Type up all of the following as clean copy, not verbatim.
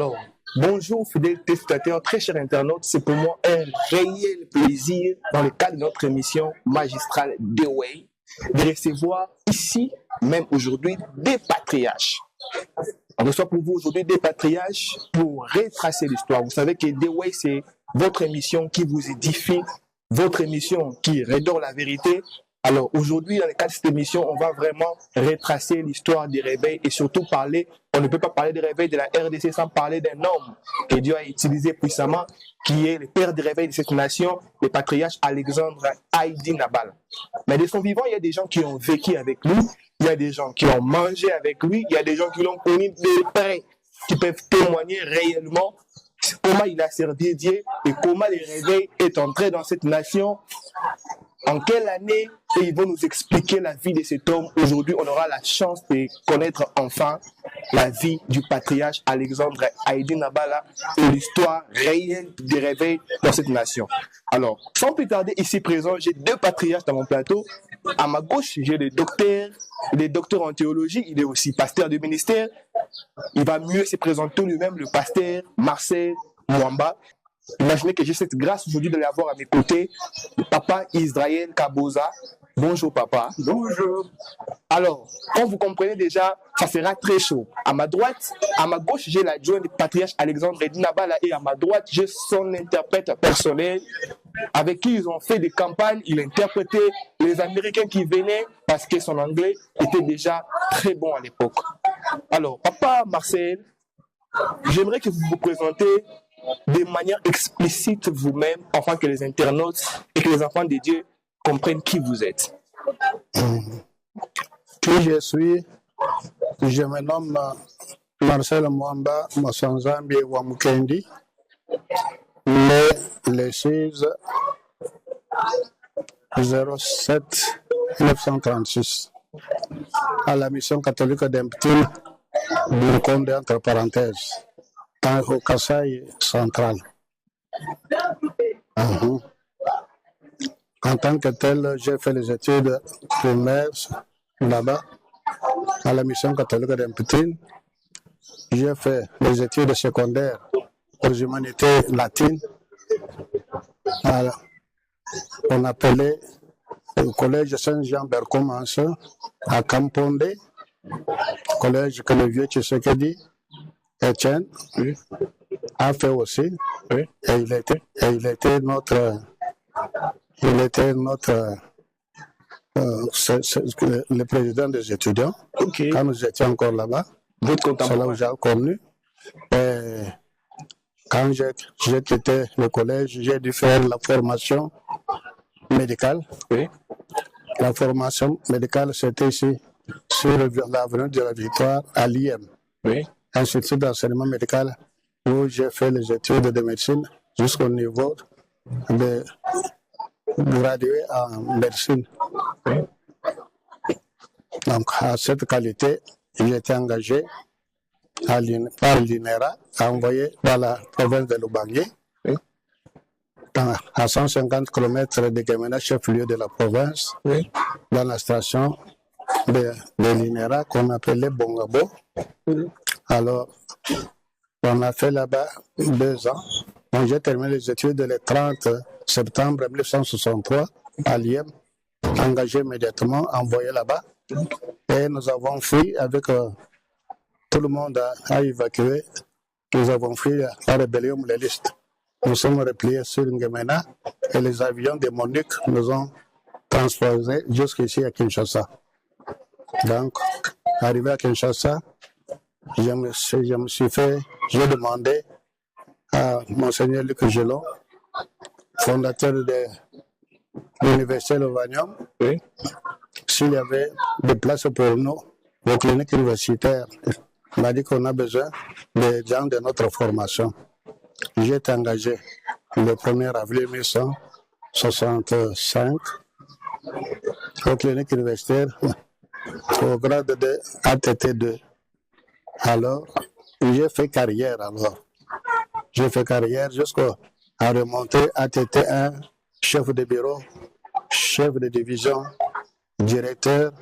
Alors, bonjour fidèles téléspectateurs, très chers internautes, c'est pour moi un réel plaisir dans le cadre de notre émission magistrale The Way de recevoir ici, même aujourd'hui, des patriarches. On reçoit pour vous aujourd'hui des patriarches pour retracer l'histoire. Vous savez que The Way, c'est votre émission qui vous édifie, votre émission qui redore la vérité. Alors aujourd'hui, dans le cadre de cette émission, on va vraiment retracer l'histoire des réveils et surtout parler, on ne peut pas parler des réveils de la RDC sans parler d'un homme que Dieu a utilisé puissamment, qui est le père des réveils de cette nation, le patriarche Alexandre Haïdi Nabal. Mais de son vivant, il y a des gens qui ont vécu avec lui, il y a des gens qui ont mangé avec lui, il y a des gens qui l'ont connu de près, qui peuvent témoigner réellement comment il a servi Dieu et comment le réveil est entré dans cette nation, en quelle année, et ils vont nous expliquer la vie de cet homme. Aujourd'hui, on aura la chance de connaître enfin la vie du patriarche Alexandre Haïdi Nabal et l'histoire réelle du réveil dans cette nation. Alors, sans plus tarder, ici présent, j'ai deux patriarches dans mon plateau. À ma gauche, j'ai le docteur en théologie, il est aussi pasteur du ministère. Il va mieux se présenter lui-même, le pasteur Marcel Mwamba. Imaginez que j'ai cette grâce aujourd'hui de l'avoir à mes côtés, le papa Israël Kaboza. Bonjour papa. Bonjour. Alors, comme vous comprenez déjà, ça sera très chaud. À ma droite, à ma gauche, j'ai l'adjoint du patriarche Alexandre Haïdi Nabal et à ma droite, j'ai son interprète personnel avec qui ils ont fait des campagnes. Il interprétait les Américains qui venaient parce que son anglais était déjà très bon à l'époque. Alors, papa Marcel, j'aimerais que vous vous présentez de manière explicite vous-même, afin que les internautes et que les enfants de Dieu comprennent qui vous êtes. Qui je suis? Je me nomme Marcel Mwamba Masanzambi Wamukendi, né le 6 07 1936 à la mission catholique d'Emptine, Bourconde entre parenthèses, au Kasaï central. En tant que tel, j'ai fait les études primaires là-bas, à la mission catholique d'Emptine. J'ai fait les études secondaires aux humanités latines. On appelait le collège Saint-Jean-Bercomanse à Kamponde, collège que le vieux Tshisekedi, Etienne, a fait aussi. Oui. Et il était notre le président des étudiants. Ok. Quand nous étions encore là-bas. C'est là où j'ai connu. Et quand j'ai quitté le collège, j'ai dû faire la formation médicale. Oui. La formation médicale, c'était ici, sur l'avenue de la Victoire, à l'IM. Oui. Institut d'enseignement médical, où j'ai fait les études de médecine jusqu'au niveau de gradué en médecine. Oui. Donc, à cette qualité, j'ai été engagé par l'INERA, envoyé dans la province de Lubangui, oui, à 150 km de Gemena, chef-lieu de la province, oui, dans la station de l'INERA qu'on appelait Bongabo. oui. Alors, on a fait là-bas 2 ans. Donc, j'ai terminé les études le 30 septembre 1963 à Liem, engagé immédiatement, envoyé là-bas. Et nous avons fui avec tout le monde a évacué. Nous avons fui la rébellion moulaliste. Nous sommes repliés sur N'Djamena et les avions de MONUC nous ont transposés jusqu'ici à Kinshasa. Donc, arrivé à Kinshasa, j'ai demandé à Monseigneur Luc Gelon, fondateur de l'Université Lovanium, Oui. s'il y avait des places pour nous aux cliniques universitaires. Il m'a dit qu'on a besoin des gens de notre formation. J'ai été engagé le 1er avril 1965 aux cliniques universitaires au grade de ATT2. Alors, j'ai fait carrière alors. J'ai fait carrière jusqu'à remonter ATT1, chef de bureau, chef de division, directeur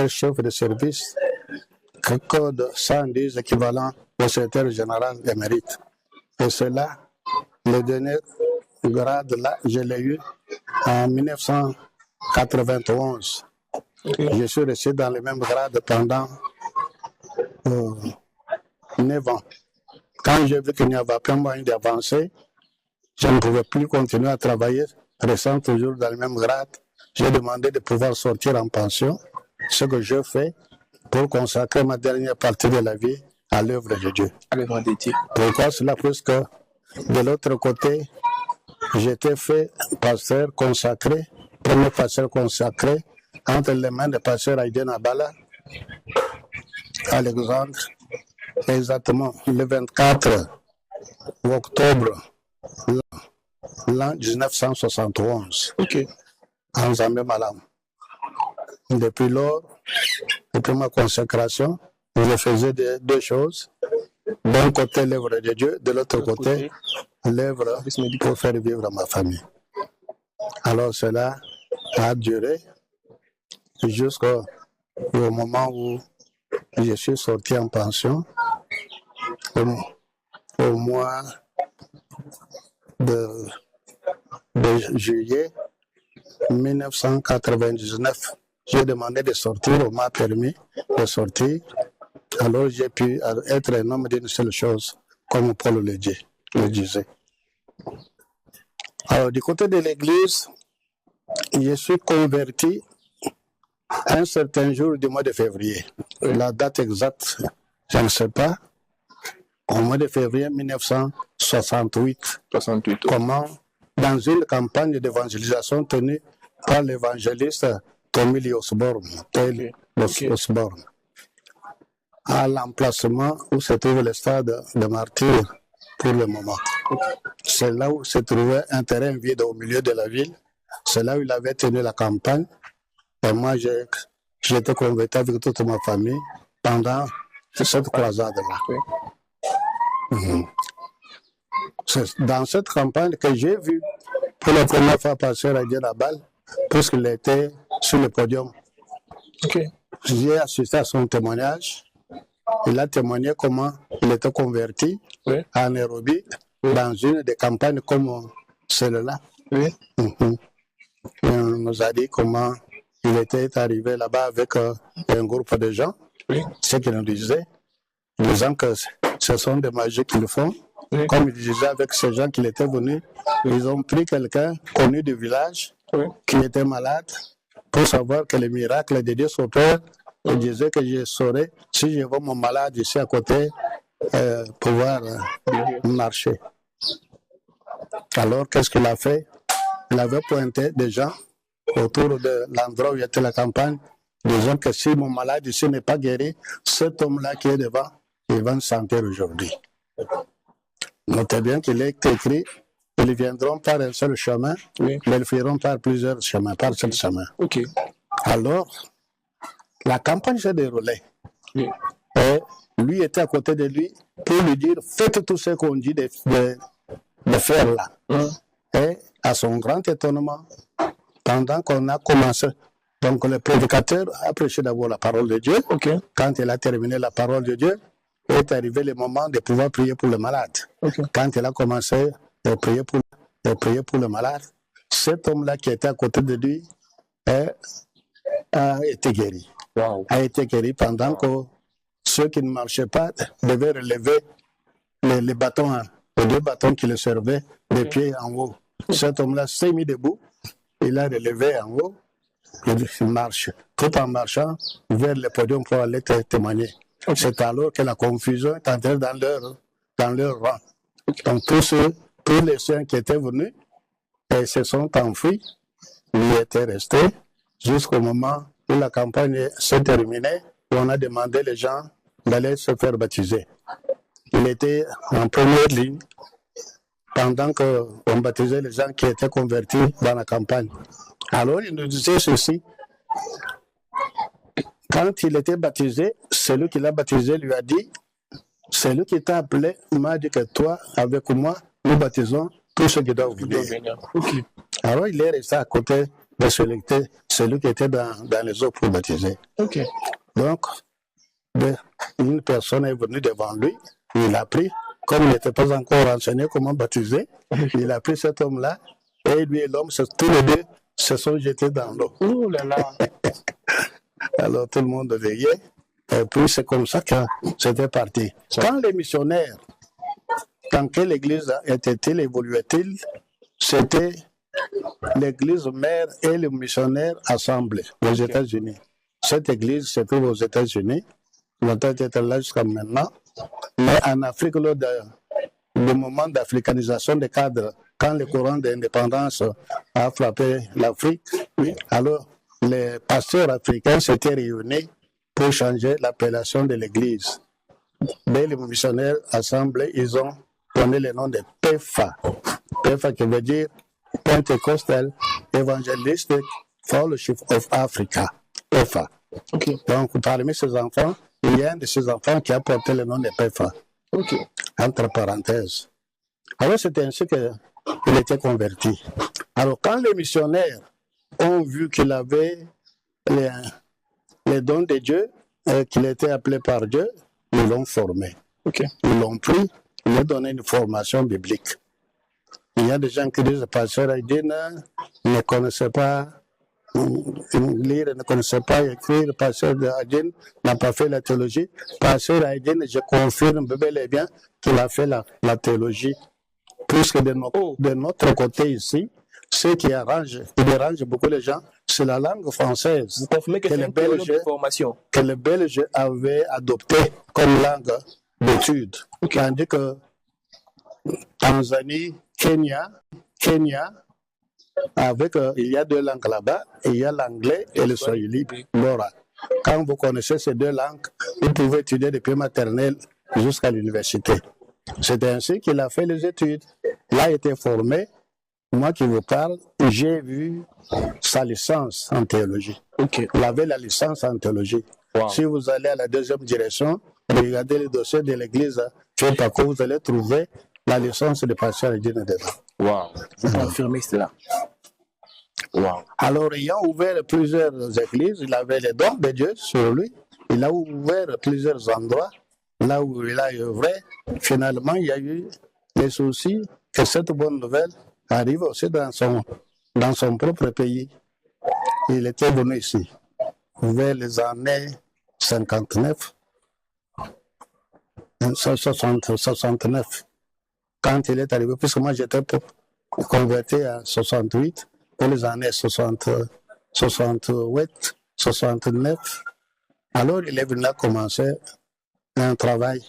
chef de service. code 110 équivalent au secrétaire général émérite. Et cela, le dernier grade là, je l'ai eu en 1991. Je suis resté dans le même grade pendant 9 ans. Quand j'ai vu qu'il n'y avait pas moyen d'avancer, je ne pouvais plus continuer à travailler, restant toujours dans le même grade. J'ai demandé de pouvoir sortir en pension, ce que je fais pour consacrer ma dernière partie de la vie à l'œuvre de Dieu. À l'œuvre de Dieu. Pourquoi cela? Puisque de l'autre côté, j'étais fait pasteur consacré, premier pasteur consacré, entre les mains de pasteur Aïden Abala, Alexandre, exactement le 24 octobre l'an 1971, en Zambie Malam. Depuis lors, depuis ma consécration, je faisais deux choses. D'un côté, l'œuvre de Dieu, de l'autre côté, l'œuvre pour faire vivre ma famille. Alors cela a duré jusqu'au moment où je suis sorti en pension, au mois de juillet 1999. J'ai demandé de sortir, on m'a permis de sortir. Alors j'ai pu être un homme d'une seule chose, comme Paul le disait. Alors du côté de l'église, je suis converti un certain jour du mois de février. La date exacte, je ne sais pas. Au mois de février 1968. Comment, dans une campagne d'évangélisation tenue par l'évangéliste Tommy Lee Osborne, Osborne, à l'emplacement où se trouve le stade de Martyrs pour le moment. C'est là où se trouvait un terrain vide au milieu de la ville. C'est là où il avait tenu la campagne. Et moi, j'étais converti avec toute ma famille pendant cette croisade-là. C'est dans cette campagne que j'ai vu pour la première fois passer à Dieu-la-Balle, puisqu'il était sur le podium. J'ai assisté à son témoignage. Il a témoigné comment il était converti à Nairobi dans une des campagnes comme celle-là. Il nous a dit comment il était arrivé là-bas avec un groupe de gens, ce qu'il nous disait, disant que ce sont des magies qu'ils font. Comme il disait avec ces gens qui étaient venus, ils ont pris quelqu'un connu du village qui était malade pour savoir que les miracles de Dieu s'opèrent. Il disait que je saurais, si je vois mon malade ici à côté, pouvoir marcher. Alors, qu'est-ce qu'il a fait? Il avait pointé des gens autour de l'endroit où était la campagne, disant que si mon malade ici n'est pas guéri, cet homme-là qui est devant, il va me sentir aujourd'hui. Notez bien qu'il est écrit, ils viendront par un seul chemin, mais ils fuiront par plusieurs chemins, par seul chemin. Alors, la campagne s'est déroulée. Et lui était à côté de lui pour lui dire, faites tout ce qu'on dit de faire là. Et à son grand étonnement, pendant qu'on a commencé, donc le prédicateur a prêché d'abord la parole de Dieu. Quand il a terminé la parole de Dieu, est arrivé le moment de pouvoir prier pour le malade. Quand il a commencé à prier pour le malade, cet homme-là qui était à côté de lui a été guéri. A été guéri pendant que ceux qui ne marchaient pas devaient relever les bâtons, les 2 bâtons qui le servaient, les pieds en haut. Cet homme-là s'est mis debout, il a relevé en haut, il marche, tout en marchant vers le podium pour aller témoigner. C'est alors que la confusion est entrée dans leur rang. Donc tous les saints qui étaient venus se sont enfuis, lui était resté jusqu'au moment où la campagne s'est terminée, où on a demandé les gens d'aller se faire baptiser. Il était en première ligne pendant qu'on baptisait les gens qui étaient convertis dans la campagne. Alors il nous disait ceci. Quand il était baptisé, celui qui l'a baptisé lui a dit, celui qui t'a appelé m'a dit que toi, avec moi, nous baptisons tous ceux qui doivent venir. Alors il est resté à côté de celui qui était dans les eaux pour baptiser. Donc, Une personne est venue devant lui, il a pris, comme il n'était pas encore renseigné comment baptiser, il a pris cet homme-là, et lui et l'homme, tous les deux, se sont jetés dans l'eau. Oh là là. Alors tout le monde veillait, et puis c'est comme ça que c'était parti. Quand les missionnaires, dans quelle église était-il, évoluait-il? C'était l'église mère et les missionnaires assemblés aux États-Unis. Cette église se trouve aux États-Unis, longtemps était là jusqu'à maintenant, mais en Afrique, lors du moment d'africanisation des cadres, quand le courant d'indépendance a frappé l'Afrique, alors les pasteurs africains s'étaient réunis pour changer l'appellation de l'église. Mais les missionnaires assemblés, ils ont donné le nom de PEFA. PEFA qui veut dire Pentecostal Evangelistic Fellowship of Africa. PEFA. Okay. Donc, parmi ces enfants, il y a un de ces enfants qui a porté le nom de PEFA. Okay. Entre parenthèses. Alors, c'était ainsi qu'il était converti. Alors, quand les missionnaires ont vu qu'il avait les dons de Dieu, qu'il était appelé par Dieu, ils l'ont formé. Okay. Ils l'ont pris, ils lui ont donné une formation biblique. Il y a des gens qui disent, Pasteur Aïdine ne connaissait pas lire, ne connaissait pas écrire, Pasteur Aïdine n'a pas fait la théologie. Pasteur Aïdine, je confirme bel et bien qu'il a fait la théologie. Puisque de notre côté ici, ce qui dérange beaucoup les gens, c'est la langue française. Vous confirmez que les Belges avaient adopté comme langue d'étude. Okay. Tandis que Tanzanie, Kenya, il y a deux langues là-bas, il y a l'anglais et le swahili. Quand vous connaissez ces deux langues, vous pouvez étudier depuis maternelle jusqu'à l'université. C'est ainsi qu'il a fait les études. Il a été formé. Moi qui vous parle, j'ai vu sa licence en théologie. Okay. Il avait la licence en théologie. Wow. Si vous allez à la deuxième direction, regardez le dossier de l'église, vous allez trouver la licence de Pasteur Aïdine dedans. Wow. Vous confirmez cela. Wow. Alors, ayant ouvert plusieurs églises, il avait les dons de Dieu sur lui. Il a ouvert plusieurs endroits. Là où il a œuvré, finalement, il y a eu des soucis que cette bonne nouvelle arrive aussi dans son propre pays. Il était venu ici, vers les années 59, 69, quand il est arrivé, puisque moi j'étais converti en 68, pour les années 68, 69, alors il est venu à commencer un travail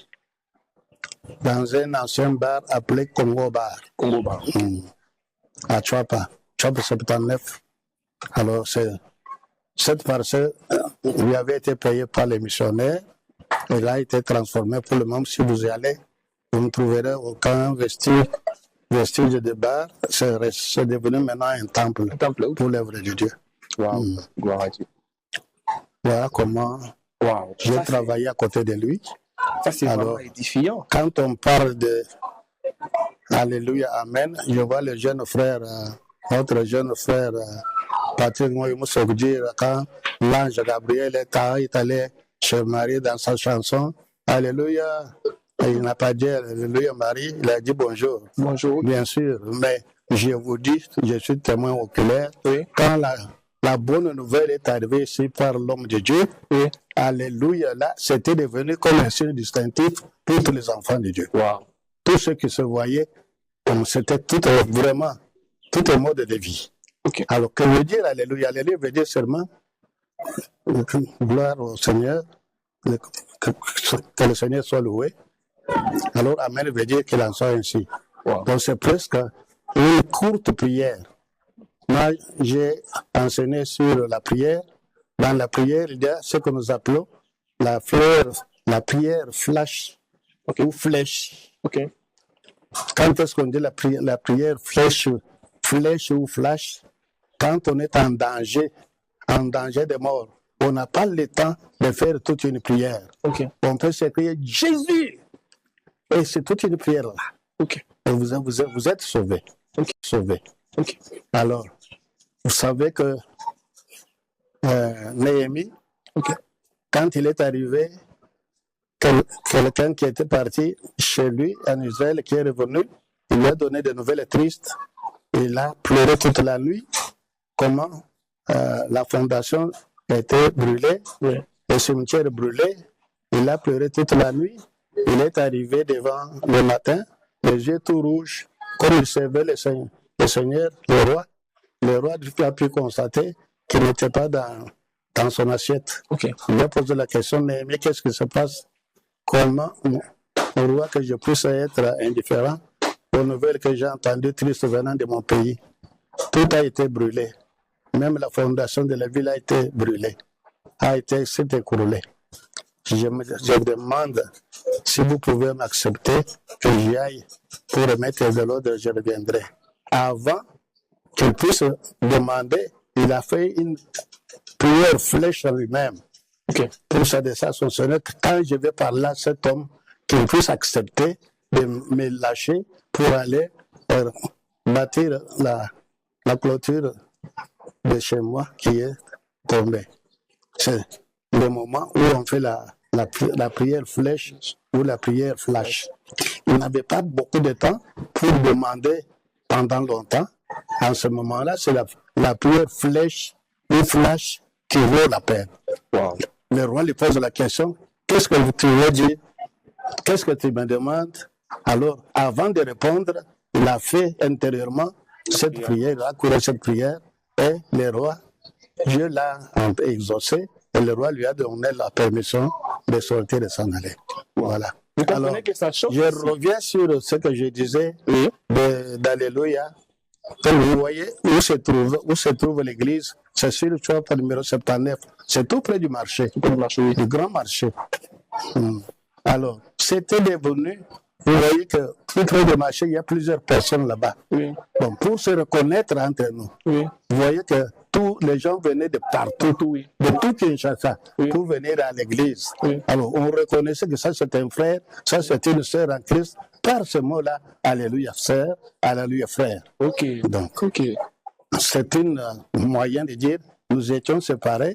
dans un ancien bar appelé Congo Bar. Congo Bar. À Chouapa 79. Alors, cette parcelle lui avait été payée par les missionnaires. Elle a été transformée pour le moment. Si vous y allez, vous ne trouverez aucun vestige de bar. C'est devenu maintenant un temple pour l'œuvre de Dieu. Wow. Gloire à Dieu. Voilà comment j'ai travaillé à côté de lui. Ça, c'est vraiment édifiant. Quand on parle de Alléluia, Amen, je vois le jeune frère, notre jeune frère, Patrick Moïmoussouk dire quand l'ange Gabriel est allé chez Marie dans sa chanson, Alléluia, il n'a pas dit Alléluia Marie, il a dit bonjour. Bonjour. Bien sûr, mais je vous dis, je suis témoin oculaire, oui. Quand la bonne nouvelle est arrivée ici par l'homme de Dieu, oui. Alléluia, là, c'était devenu comme un signe distinctif pour tous les enfants de Dieu. Wow. Tous ceux qui se voyaient, c'était vraiment tout un mode de vie. Okay. Alors, que veut dire Alléluia? Alléluia veut dire seulement gloire au Seigneur, que le Seigneur soit loué. Alors, Amen veut dire qu'il en soit ainsi. Wow. Donc, c'est presque une courte prière. Moi, j'ai enseigné sur la prière. Dans la prière, il y a ce que nous appelons la prière flash ou flèche. Okay. Quand est-ce qu'on dit la prière flèche ou flash? Quand on est en danger de mort, on n'a pas le temps de faire toute une prière. Okay. On peut s'écrier Jésus! Et c'est toute une prière là. Okay. Et vous êtes sauvé. Okay. Sauvé. Okay. Alors, vous savez que Néhémie, okay. Quand il est arrivé quelqu'un qui était parti chez lui en Israël, qui est revenu, il lui a donné des nouvelles tristes. Il a pleuré toute la nuit. Comment la fondation a été brûlée, le cimetière brûlé. Il a pleuré toute la nuit. Il est arrivé devant le matin, les yeux tout rouges, comme il servait le Seigneur, le roi. Le roi a pu constater qu'il n'était pas dans son assiette. Il a posé la question, mais qu'est-ce qui se passe? Comment au roi que je puisse être indifférent aux nouvelles que j'ai entendues tristes venant de mon pays? Tout a été brûlé. Même la fondation de la ville a été brûlée, s'est écroulée. Je demande si vous pouvez m'accepter que j'y aille pour remettre de l'ordre, je reviendrai. Avant qu'il puisse demander, il a fait une prière flèche à lui-même. Pour s'adresser à son Seigneur, quand je vais parler à cet homme, qu'il puisse accepter de me lâcher pour aller bâtir la clôture de chez moi qui est tombée. C'est le moment où on fait la prière flèche ou la prière flash. Il n'avait pas beaucoup de temps pour demander pendant longtemps. En ce moment-là, c'est la prière flèche ou flash qui vaut la peine. Le roi lui pose la question, qu'est-ce que tu veux dire? Qu'est-ce que tu me demandes? Alors, avant de répondre, il a fait intérieurement cette prière, il a couru cette prière, et le roi, Dieu l'a exaucé, et le roi lui a donné la permission de sortir et s'en aller. Voilà. Alors, je reviens sur ce que je disais d'Alléluia. Vous voyez où se trouve l'église, c'est sur le choix numéro 79. C'est tout près du marché, du grand marché. Alors, c'était devenu, vous voyez que tout près du marché, il y a plusieurs personnes là-bas. Bon, pour se reconnaître entre nous, vous voyez que tous les gens venaient de partout, de tout Kinshasa, pour venir à l'église. Alors, on reconnaissait que ça c'est un frère, ça c'est une sœur en Christ, par ce mot-là, Alléluia sœur, Alléluia frère. Donc, c'est un moyen de dire, nous étions séparés,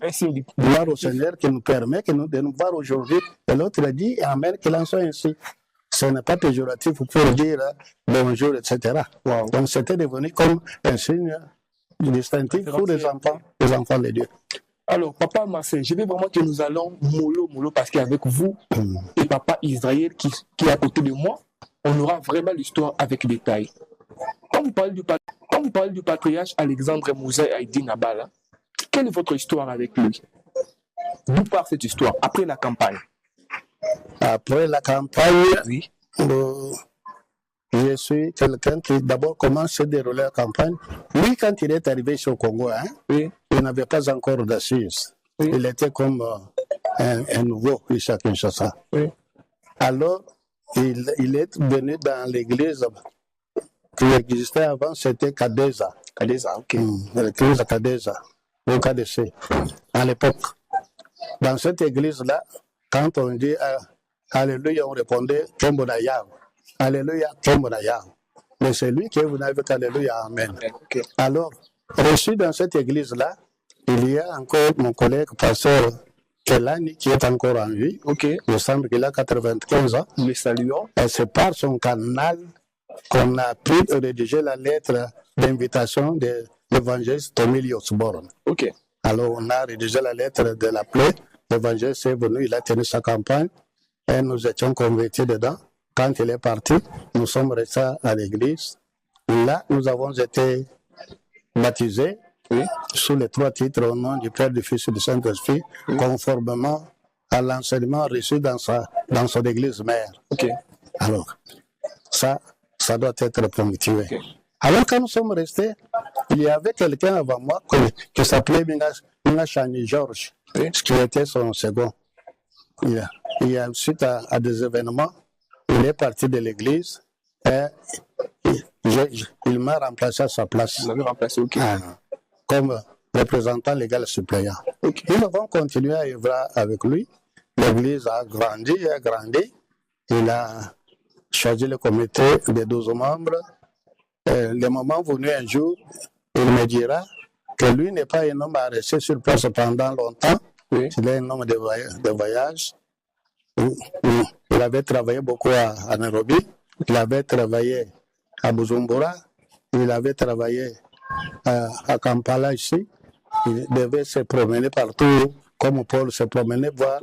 gloire au Seigneur qui nous permet de nous voir aujourd'hui. Et l'autre a dit, Amen, qu'il en soit ainsi. Ce n'est pas péjoratif pour dire bonjour, etc. Donc, c'était devenu comme un signe distinctif pour les enfants de Dieu. Alors, papa Marcel, je veux vraiment que nous allons mollo, parce qu'avec vous et papa Israël qui est à côté de moi, on aura vraiment l'histoire avec détail. Quand vous parlez du patriarche Alexandre Mouzay Haïdi Nabala, quelle est votre histoire avec lui? D'où part cette histoire après la campagne? Après la campagne, je suis quelqu'un qui d'abord commence à dérouler la campagne. Lui, quand il est arrivé au Congo, il n'avait pas encore d'assises. Il était comme un nouveau ici à Kinshasa. Alors, il est venu dans l'église qui existait avant, c'était Kadeza. L'église Kadeza, au KDC, à l'époque. Dans cette église-là, quand on dit Alléluia, on répondait Kembonayav. Alléluia, Kembonayav. Mais c'est lui qui est venu avec Alléluia, Amen. Alors, reçu dans cette église-là, il y a encore mon collègue pasteur Kelani qui est encore en vie. Il me semble qu'il a 95 ans. Nous le saluons. Et c'est par son canal qu'on a pu rédiger la lettre d'invitation de l'évangéliste Tomili Osborne. Alors, on a rédigé la lettre de l'appel. L'évangéliste est venu, il a tenu sa campagne et nous étions convertis dedans. Quand il est parti, nous sommes restés à l'église. Là, nous avons été baptisés sous les 3 titres au nom du Père, du Fils et du Saint-Esprit, conformément à l'enseignement reçu dans son église mère. Alors, ça doit être ponctué. Alors, quand nous sommes restés, il y avait quelqu'un avant moi qui s'appelait Minachani Georges, qui était son second. Suite à des événements, il est parti de l'église et il m'a remplacé à sa place. Vous l'avez remplacé, comme représentant légal suppléant. Nous avons continué à œuvrer avec lui. L'église a grandi. Il a choisi le comité de 12 membres. Le moment venu un jour, il me dira que lui n'est pas un homme à rester sur place pendant longtemps. Il est un homme de voyage. Il avait travaillé beaucoup à Nairobi, il avait travaillé à Bujumbura, il avait travaillé à Kampala ici. Il devait se promener partout, comme Paul se promenait, voir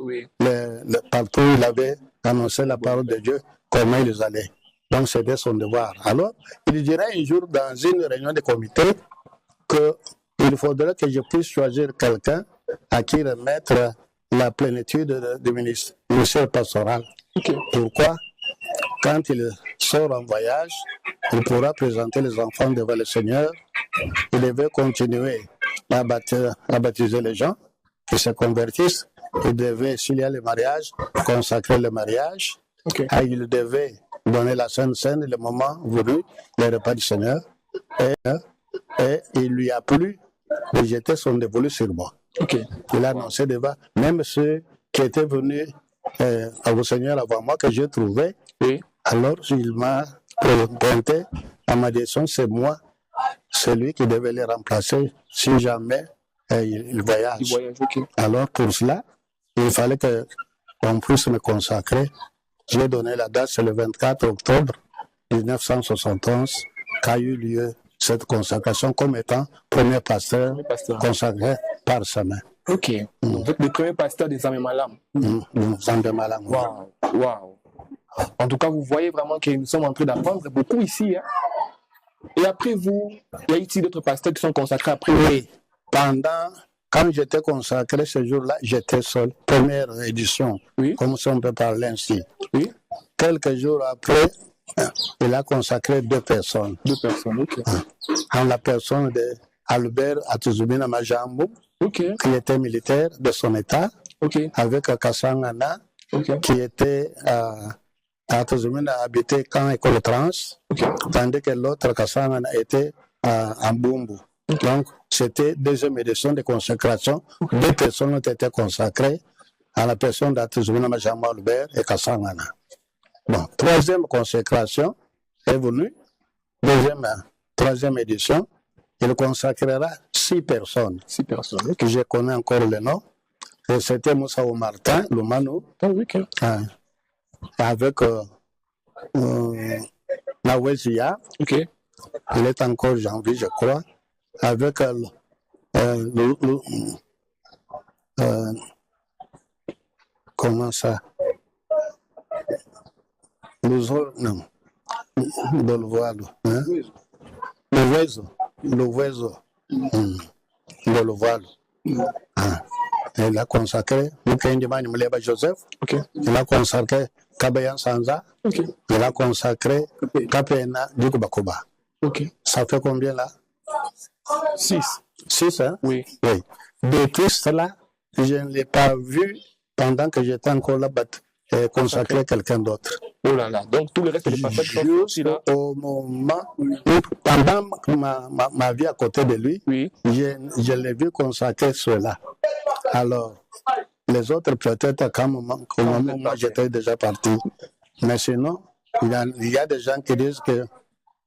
partout où il avait annoncé la parole de Dieu, comment ils allaient. Donc c'était son devoir. Alors, il dirait un jour dans une réunion de comité qu'il faudrait que je puisse choisir quelqu'un à qui remettre la plénitude du ministère pastoral. Okay. Pourquoi? Quand il sort en voyage, il pourra présenter les enfants devant le Seigneur. Il devait continuer à baptiser les gens qui se convertissent. Il devait, s'il y a le mariage, consacrer le mariage. Okay. Et il devait donner la Sainte Seine le moment voulu, le repas du Seigneur. Et il lui a plu de jeter son dévolu sur moi. Okay. Il a annoncé devant, même ceux qui étaient venus au Seigneur avant moi, que j'ai trouvé. Oui. Alors, il m'a pointé à ma direction, c'est moi, celui qui devait les remplacer si jamais il voyage. Il voyage, okay. Alors, pour cela, il fallait qu'on puisse me consacrer. J'ai donné la date, c'est le 24 octobre 1971, qu'a eu lieu cette consacration comme étant premier pasteur consacré par sa main. Ok. Vous êtes le premier pasteur des âmes malam. Wow. Wow. En tout cas, vous voyez vraiment que nous sommes en train d'apprendre beaucoup ici. Hein? Et après vous, il y a ici d'autres pasteurs qui sont consacrés après vous. Oui. Quand j'étais consacré ce jour-là, j'étais seul. Première édition, oui. Comme si on peut parler ainsi. Oui. Quelques jours après, il a consacré 2 personnes. 2 personnes, ok. En la personne d'Albert Atuzumina Majambo, okay. Qui était militaire de son état, okay. Avec Kassangana, okay. Qui était Atuzumina habitait camp École Trans, okay. Tandis que l'autre Kassangana était à Mbumbu. Okay. Donc, c'était 2e édition de consécration. Okay. 2 personnes ont été consacrées à la personne d'Atuzumina Majambo Albert et Kassangana. Bon, 3e consécration est venue, 3e édition, il consacrera 6 personnes. 6 personnes, okay. Que je connais encore le nom. Et c'était Moussa Martin, le Mano, okay. Avec Nawezia, okay. Il est encore janvier, je crois, avec comment ça? Non. Dolvoalo. Lovezo. Dolvoalo. Il a consacré Mukendimani Muleba Joseph. Okay. Il a consacré Kabayan Sanza. Okay. Il a consacré Kapena Dikubakoba. Okay. Ça fait combien là? 6. 6, hein? Oui. Oui. Depuis cela, je ne l'ai pas vu pendant que j'étais encore là, consacrer quelqu'un d'autre. Oh là là, donc tout le reste des pasteurs qui sont aussi là. Au moment où, pendant ma vie à côté de lui, oui. je l'ai vu consacrer cela. Alors, les autres peut-être au moment où moi j'étais déjà parti. Mais sinon, il y a des gens qui disent que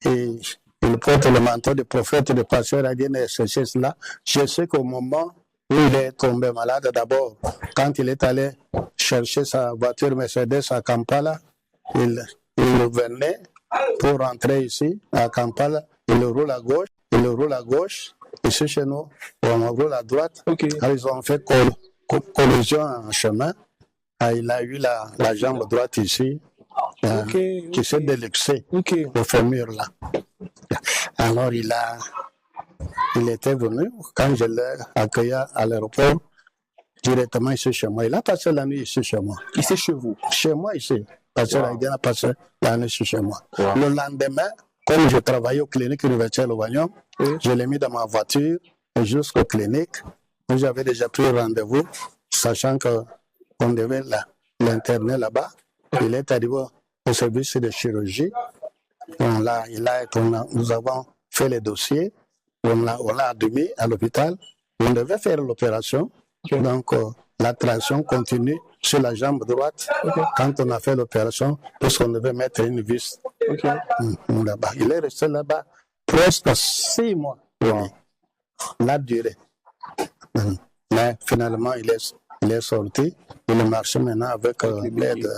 il porte le manteau de prophète, de pasteur, à dire cela. Je sais qu'au moment où il est tombé malade, d'abord, quand il est allé chercher sa voiture Mercedes à Kampala, il venait pour rentrer ici, à Kampala, il roule à gauche, ici chez nous, on roule à droite. Okay. Alors, ils ont fait collision en chemin. Il a eu la jambe droite ici, qui s'est déluxée au fémur là. Alors, il était venu, quand je l'ai accueilli à l'aéroport, directement ici chez moi. Il a passé la nuit ici chez moi. Ici chez vous? Chez moi, ici. Parce qu'il a passé la nuit ici chez moi. Wow. Le lendemain, comme je travaillais aux cliniques universitaires au Wagnon, je l'ai mis dans ma voiture jusqu'aux cliniques. J'avais déjà pris rendez-vous, sachant qu'on devait l'interner là-bas. Il est arrivé au service de chirurgie. Nous avons fait les dossiers. On l'a admis à l'hôpital. On devait faire l'opération. Okay. Donc, la traction continue sur la jambe droite. Okay. Quand on a fait l'opération, parce qu'on devait mettre une vis là-bas. Il est resté là-bas presque 6 mois. Wow. La durée. Mais finalement, il est Il est sorti. Il marche maintenant avec l'aide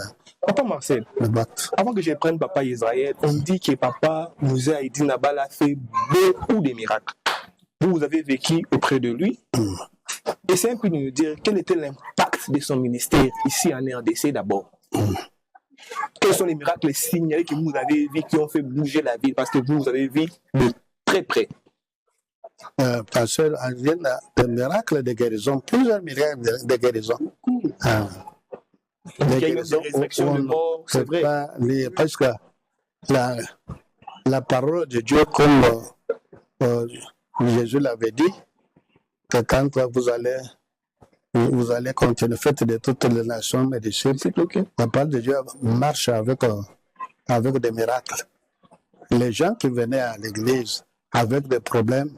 Papa Marcel, de BAT. avant que je prenne Papa Israël, on dit que Papa Moussa Aïdine Nabala a fait beaucoup de miracles. Vous avez vécu auprès de lui. Essayez un peu de nous dire quel était l'impact de son ministère ici en RDC d'abord. Quels sont les miracles signalés que vous avez vus qui ont fait bouger la ville parce que vous avez vu de très près. Pasteur, il y a des miracles de guérison, plusieurs miracles de guérison. Il y a eu des résurrections de morts, c'est vrai. Parce que la parole de Dieu, comme Jésus l'avait dit, que quand vous allez continuer, faites de toutes les nations mes disciples, la parole de Dieu marche avec des miracles. Les gens qui venaient à l'église avec des problèmes,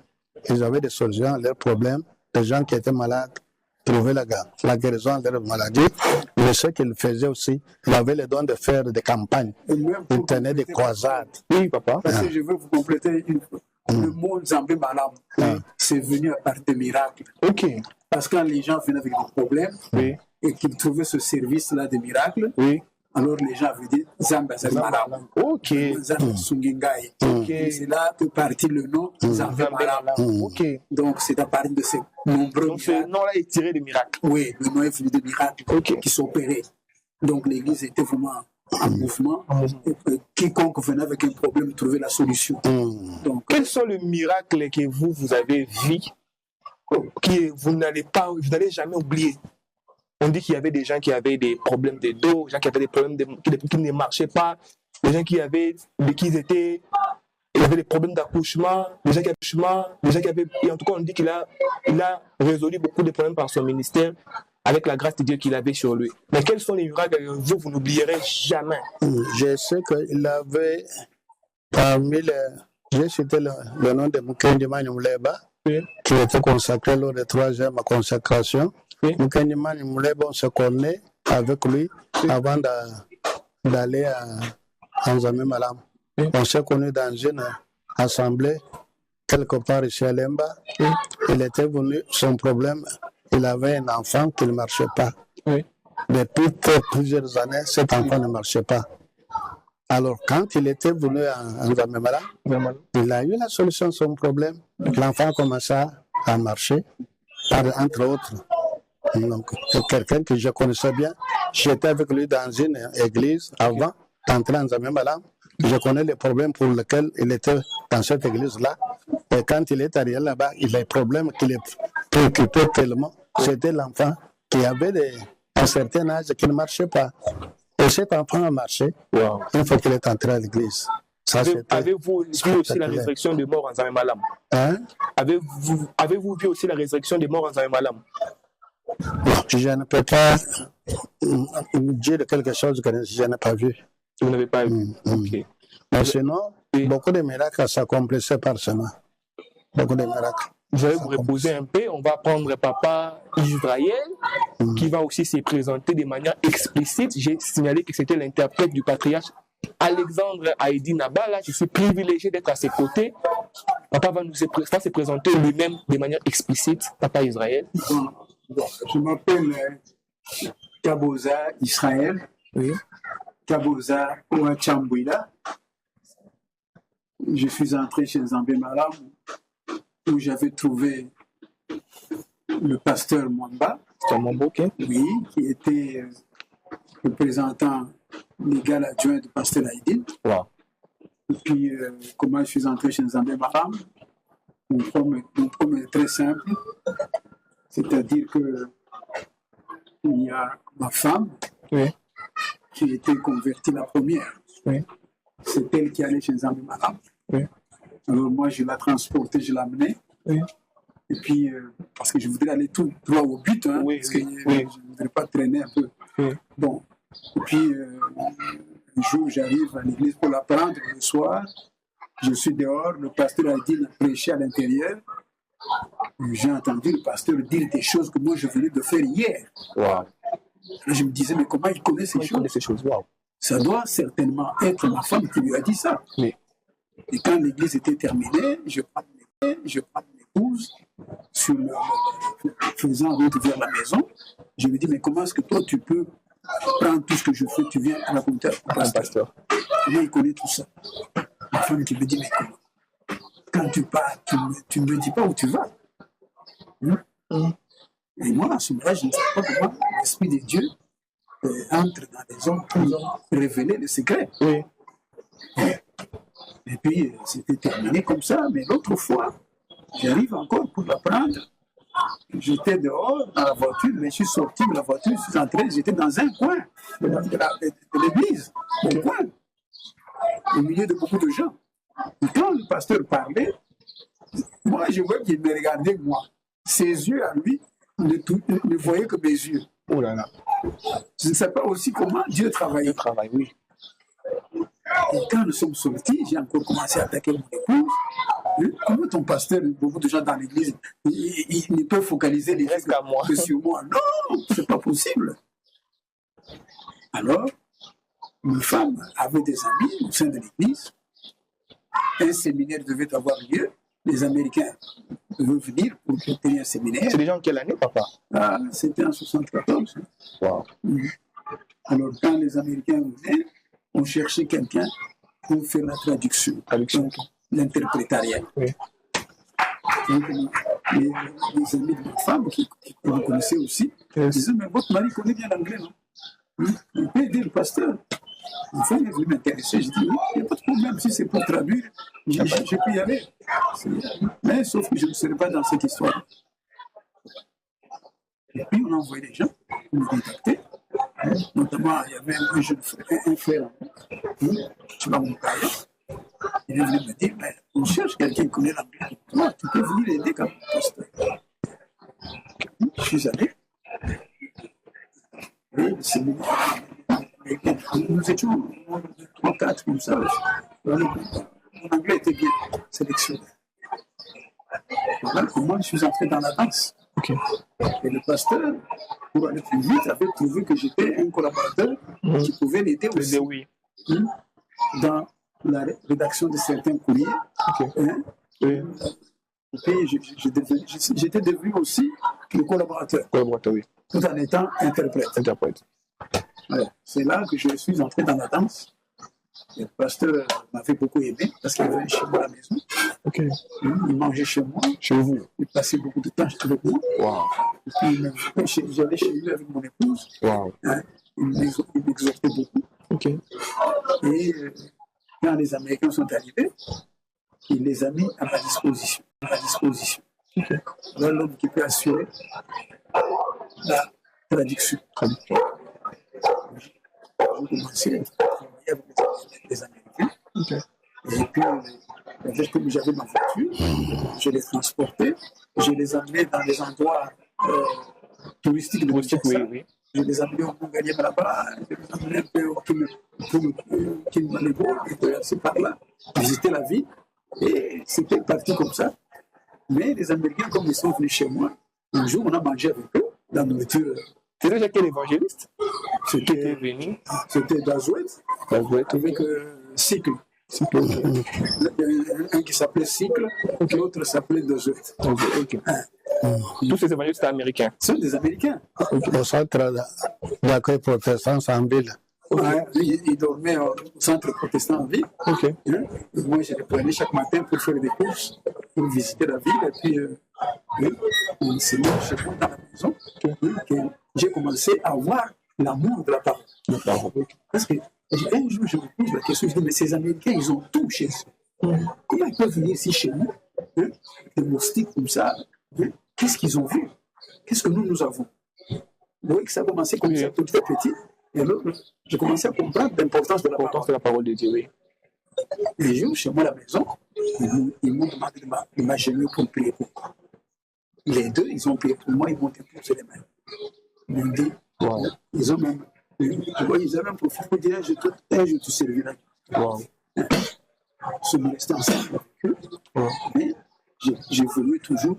ils avaient des solutions à leurs problèmes. Les gens qui étaient malades trouvaient la guérison de leur maladie. Mais ce qu'il faisait aussi, il avait le don de faire des campagnes. Il tenait des croisades. Oui, papa. Parce que je veux vous compléter une fois. Le mot Nzambé Malam, c'est venu à partir de miracles. Ok. Parce que quand les gens venaient avec des problèmes et qu'ils trouvaient ce service-là de miracles, alors les gens avaient dit Zambé Malam. Ok. Zambé Sungingai. Et c'est là que partit le nom Nzambé Malam. Ok. Donc c'est à partir de ces nombreux Donc ce nom-là est tiré de miracles. Oui, le nom est venu de miracles qui s'opéraient. Donc l'église était vraiment en mouvement. Et quiconque venait avec un problème trouvait la solution. Donc, quels sont les miracles que vous avez vus que vous n'allez jamais oublier? On dit qu'il y avait des gens qui avaient des problèmes de dos, des gens qui avaient des problèmes qui ne marchaient pas, des gens qui avaient des problèmes d'accouchement, des gens qui avaient, et en tout cas on dit qu'il a résolu beaucoup de problèmes par son ministère avec la grâce de Dieu qu'il avait sur lui. Mais quels sont les miracles que vous n'oublierez jamais? Je sais qu'il avait parmi les... J'ai cité le nom de Mukendima Nyumleba, qui était consacré lors de 3e consécration. Mukendima Nyumleba, on se connaît avec lui avant d'aller à Nzambé Malam. On s'est connus dans une assemblée quelque part ici à Lemba. Il était venu, son problème, il avait un enfant qui ne marchait pas. Depuis plusieurs années, cet enfant ne marchait pas. Alors, quand il était venu à Nzambé Malam, il a eu la solution à son problème. L'enfant a commencé à marcher, entre autres. Donc, c'est quelqu'un que je connaissais bien. J'étais avec lui dans une église avant d'entrer à Nzambé Malam. Je connais les problèmes pour lesquels il était dans cette église-là. Et quand il est arrivé là-bas, il a des problèmes qui le préoccupaient tellement. C'était l'enfant qui avait un certain âge qui ne marchait pas. Et cet enfant a marché une fois qu'il est entré à l'église. Avez-vous vu aussi la résurrection des morts en Nzambé Malam? Avez-vous vu aussi la résurrection des morts en Nzambé Malam? Je ne peux pas dire quelque chose que je n'ai pas vu. Vous n'avez pas vu? Ok. Mais sinon, beaucoup de miracles s'accomplissaient par semaine. Beaucoup de miracles. Je vais vous reposer un peu. On va prendre Papa Israël, qui va aussi se présenter de manière explicite. J'ai signalé que c'était l'interprète du patriarche Alexandre Aïdine Nabala. Je suis privilégié d'être à ses côtés. Papa va se présenter lui-même de manière explicite. Papa Israël. Je m'appelle Kaboza Israël. Kaboza Ouachambouila. Je suis entré chez Nzambé Malam où j'avais trouvé le pasteur Mwamba, oui, qui était représentant légal adjoint du pasteur Aïdine. Et puis, comment je suis entré chez Nzambé Malam? Mon problème est très simple, c'est-à-dire que il y a ma femme qui était convertie la première. C'est elle qui allait chez Nzambé Malam. Alors moi, je l'ai transportée, je l'ai amenée. Et puis, parce que je voudrais aller tout droit au but, parce que je ne voudrais pas traîner un peu. Bon. Et puis, un jour, j'arrive à l'église pour la prendre le soir. Je suis dehors, le pasteur a dit de prêcher à l'intérieur. J'ai entendu le pasteur dire des choses que moi, je venais de faire hier. Alors, je me disais, mais comment il connaît ces choses? Ça doit certainement être ma femme qui lui a dit ça. Et quand l'église était terminée, je prends mon épouse, faisant route vers la maison, Je me dis, mais comment est-ce que toi, tu peux prendre tout ce que je fais, tu viens raconter au pasteur. Comment il connaît tout ça? La femme qui me dit, mais comment? Quand tu pars, tu ne me dis pas où tu vas. Et moi, à ce moment-là, je ne sais pas comment l'Esprit de Dieu entre dans les hommes pour révéler le secret. Oui. Et puis, c'était terminé comme ça. Mais l'autre fois, j'arrive encore pour la prendre. J'étais dehors dans la voiture, mais je suis sorti de la voiture, je suis entré, j'étais dans un coin de l'église, au coin, au milieu de beaucoup de gens. Et quand le pasteur parlait, moi, je vois qu'il me regardait, moi. Ses yeux à lui ne voyaient que mes yeux. Oh là là. Je ne sais pas aussi comment Dieu travaillait. Le travail, oui. Et quand nous sommes sortis, j'ai encore commencé à attaquer mon épouse. Comment ton pasteur, beaucoup de gens dans l'église, ils ne peuvent focaliser les yeux que sur moi? Non, c'est pas possible. Alors, ma femme avait des amis au sein de l'église. Un séminaire devait avoir lieu. Les Américains veulent venir pour tenir un séminaire. C'est déjà en quelle année, papa? Ah, c'était en 74. Wow. Alors, quand les Américains venaient, on cherchait quelqu'un pour faire la traduction. Donc, l'interprétariat. Oui. Donc, les amis de ma femme, qui me connaissaient aussi, disaient, mais votre mari connaît bien l'anglais, non? Il peut aider le pasteur. Une fois, il est venu m'intéresser. Je dis, oui, il n'y a pas de problème. Si c'est pour traduire, je peux y aller. Mais sauf que je ne serai pas dans cette histoire. Et puis, on a envoyé des gens pour me contacter. Notamment, il y avait un jeune frère, un frère, tu vas mon père. Il est venu me dire, mais on cherche quelqu'un qui connaît l'anglais. Toi, tu peux venir aider comme pasteur. Je suis allé. Et c'est nous étions 3-4 comme ça. Mon anglais était bien sélectionné. Voilà comment je suis entré dans la danse. Okay. Et le pasteur, pour aller plus vite, avait trouvé que j'étais un collaborateur qui pouvait l'aider aussi dans la rédaction de certains courriers. Okay. Et puis j'étais devenu aussi le collaborateur. Collaborateur, oui. Tout en étant interprète. Ouais. C'est là que je suis entré dans la danse. Et le pasteur m'avait beaucoup aimé parce qu'il venait chez moi à la maison. Okay. Il mangeait chez moi. Chez vous? Il passait beaucoup de temps avec moi. Wow. Et puis j'allais chez lui avec mon épouse. Wow. Il m'exhortait beaucoup. Okay. Et quand les Américains sont arrivés, il les a mis à ma disposition. Okay. Voilà l'homme qui peut assurer la traduction. J'ai commencé à travailler avec les Américains. Okay. Et puis, comme j'avais ma voiture, je les transportais, je les amenais dans des endroits touristiques de Kinshasa. Oui. Je les amenais au Mongaliem là-bas, je les amenais un peu au Kinmalebo, et par là, visiter la ville. Et c'était parti comme ça. Mais les Américains, comme ils sont venus chez moi, un jour, on a mangé avec eux la nourriture. C'était déjà quel évangéliste? C'était Dazouet, avec Cycle. Un qui s'appelait Cycle, l'autre s'appelait Dazouet. Okay. Tous ces évangélistes américains? Ce sont des Américains. Au centre d'accueil protestant en ville. Ouais, il dormait au centre protestant en ville. Okay. Et moi, je les prenais chaque matin pour faire des courses, pour visiter la ville. Et puis, on s'est mis chez moi dans la maison. Okay. J'ai commencé à avoir l'amour de la parole. Parce que un jour, je me pose la question, je dis, mais ces Américains, ils ont tout chez eux. Comment ils peuvent venir ici chez nous, des moustiques comme ça? Qu'est-ce qu'ils ont vu? Qu'est-ce que nous avons? Vous voyez que ça a commencé comme ça, petit à petit. Et alors, j'ai commencé à comprendre l'importance de la parole de Dieu. Oui. Les jours, chez moi à la maison, ils m'ont demandé de m'agenouiller pour prier pour moi. Les deux, ils ont prié pour moi, ils m'ont déposé les mains. Ils m'ont dit, ils ont même, ils avaient même profité pour dire, un jour tu serviras. Je me restais ensemble avec eux. Mais j'ai voulu toujours,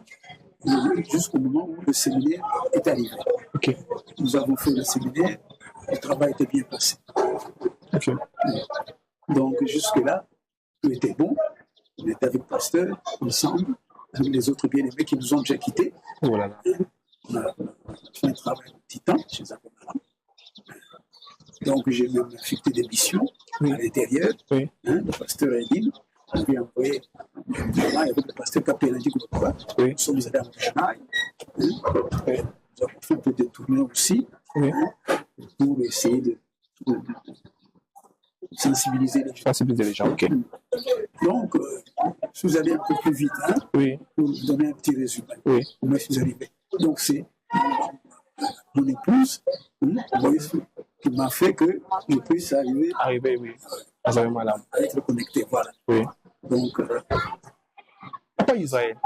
jusqu'au moment où le séminaire est arrivé. Okay. Nous avons fait le séminaire. Le travail était bien passé. Okay. Donc, jusque-là, tout était bon. On était avec le pasteur, ensemble, avec les autres bien-aimés qui nous ont déjà quittés. Voilà. fait un travail de titan chez Zambé Malam. Donc, j'ai même affecté des missions à l'intérieur. Oui. Le pasteur Aïdine avait envoyé un travail avec le pasteur Kapelandi Gouba. Oui. Nous sommes allés à Moujanaï. Nous avons fait un peu de tournées aussi pour essayer de sensibiliser les gens. Sensibiliser les gens, ok. Donc, je suis allé un peu plus vite Oui. pour vous donner un petit résumé. Oui. Comment je suis arrivé. Donc, c'est mon épouse, vous voyez, qui m'a fait que je puisse arriver Oui. À Zambé Malam. à être connecté. Voilà. Oui. Donc, Papa Israël,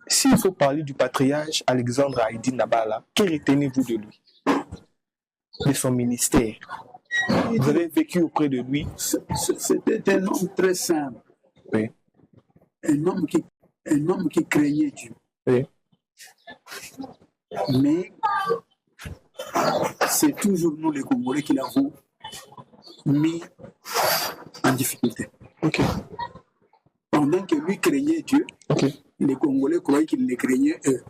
s'il faut parler du patriarche Alexandre Aïdine Nabala, que retenez-vous de lui? De son ministère? Vous avez vécu auprès de lui? c'était un homme très simple. Oui. Un homme qui craignait Dieu. Oui. Mais c'est toujours nous les Congolais qui l'avons mis en difficulté. Ok. Pendant que lui craignait Dieu, les Congolais croyaient qu'il les craignait eux.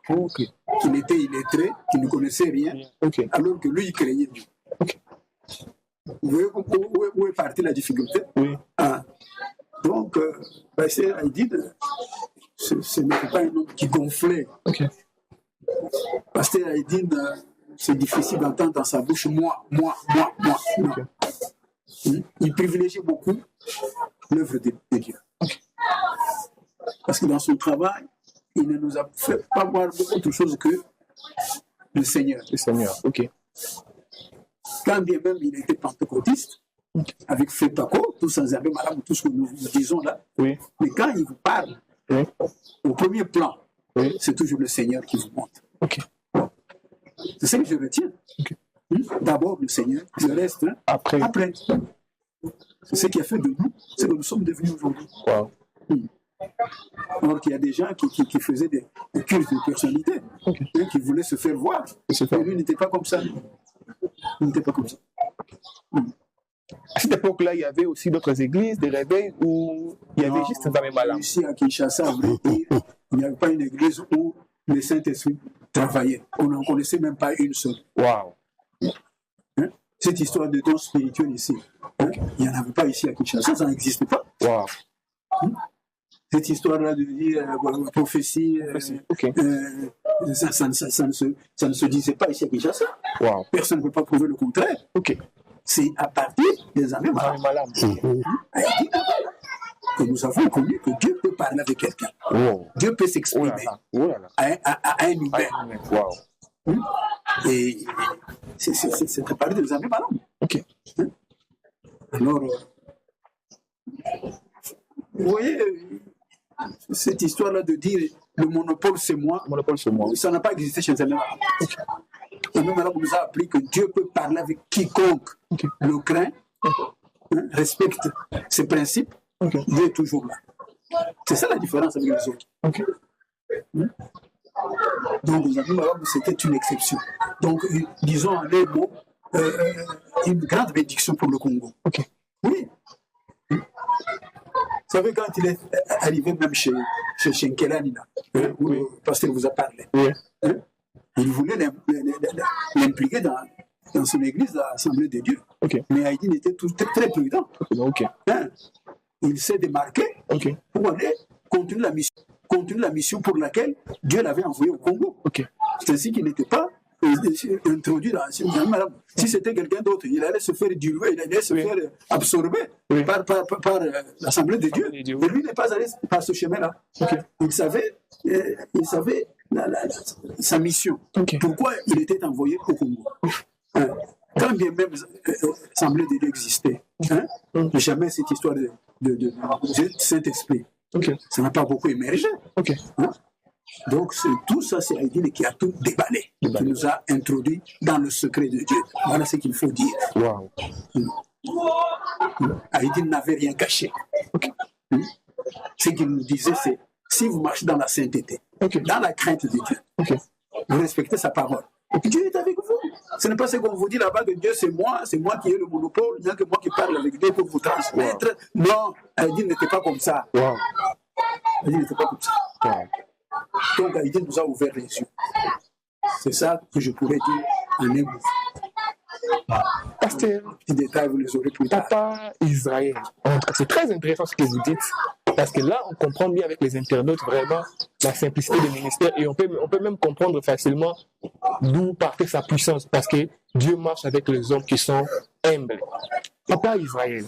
Ok. Qu'il était illettré, qu'il ne connaissait rien, Ok. alors que lui, il craignait Dieu. Ok. Vous voyez où est partie la difficulté? Oui. Donc, c'est Aïdine, ce n'était pas un homme qui gonflait. Ok. Parce que Aïdine, c'est difficile d'entendre dans sa bouche moi. Non. Il privilégiait beaucoup l'œuvre de Dieu. Okay. Parce que dans son travail, il ne nous a fait pas voir autre chose que le Seigneur. Le Seigneur, ok. Quand bien même il était pentecôtiste, avec Fetako, tout sans Zambé Malam, tout ce que nous disons là, oui. Mais quand il vous parle, au premier plan, c'est toujours le Seigneur qui vous montre. Okay. C'est ce que je retiens. Okay. D'abord le Seigneur, le reste, après. C'est ce qui a fait de nous ce que nous sommes devenus aujourd'hui. Wow. Alors qu'il y a des gens qui faisaient des cultes de personnalité, qui voulaient se faire voir. Et lui n'était pas comme ça. Il n'était pas comme ça. À cette époque-là, il y avait aussi d'autres églises, des réveils où il y avait juste Zambé Malam. Ici à Kinshasa, il n'y avait pas une église où le Saint-Esprit travaillait. On n'en connaissait même pas une seule. Wow. Cette histoire de dons spirituels ici, il n'y en avait pas ici à Kinshasa, ça n'existe pas. Wow. Cette histoire-là de dire prophétie, ça ne se disait pas ici à Kinshasa. Wow. Personne ne peut pas prouver le contraire. Okay. C'est à partir des Zambé Malam que nous avons connu que Dieu peut parler avec quelqu'un. Wow. Dieu peut s'exprimer à un humain. Wow. Et c'est à partir des Zambé Malam. Okay. Alors, vous voyez, cette histoire-là de dire le monopole c'est moi, ça n'a pas existé chez Zambé Malam. Zambé Malam nous a appris que Dieu peut parler avec quiconque le craint, respecte ses principes, Dieu est toujours là. C'est ça la différence avec les autres. Donc Zambé Malam, c'était une exception. Donc, disons en un mot, une grande bénédiction pour le Congo. Oui. Vous savez, quand il est arrivé même chez Nkelani, où le pasteur vous a parlé, il voulait l'impliquer dans son église, l'Assemblée de Dieu. Mais Aïdine était très prudent. Il s'est démarqué pour aller continuer la mission pour laquelle Dieu l'avait envoyé au Congo. C'est ainsi qu'il n'était pas introduit dans Zambé Malam. Si c'était quelqu'un d'autre, il allait se faire diluer, il allait se faire absorber par l'Assemblée de Dieu. Mais lui n'est pas allé par ce chemin-là. Il savait sa mission. Pourquoi il était envoyé au Congo. Quand bien même l'Assemblée de Dieu existait, jamais cette histoire de Saint-Esprit, ça n'a pas beaucoup émergé. Donc tout ça, c'est Aïdine qui a tout déballé, qui nous a introduit dans le secret de Dieu. Voilà ce qu'il faut dire. Wow. Aïdine n'avait rien caché. Ce qu'il nous disait, c'est si vous marchez dans la sainteté, dans la crainte de Dieu, vous respectez sa parole. Dieu est avec vous. Ce n'est pas ce qu'on vous dit là-bas que Dieu c'est moi qui ai le monopole, il n'y a que moi qui parle avec Dieu pour vous transmettre. Non, Aïdine n'était pas comme ça. Aïdine n'était pas comme ça. Donc Aïdine nous a ouvert les yeux. C'est ça que je pourrais dire en un mot. Pasteur, Les détails, vous les aurez plus tard. Papa Israël, en tout cas, c'est très intéressant ce que vous dites, parce que là, on comprend bien avec les internautes vraiment la simplicité du ministère et on peut même comprendre facilement d'où partait sa puissance, parce que Dieu marche avec les hommes qui sont humbles. Papa Israël,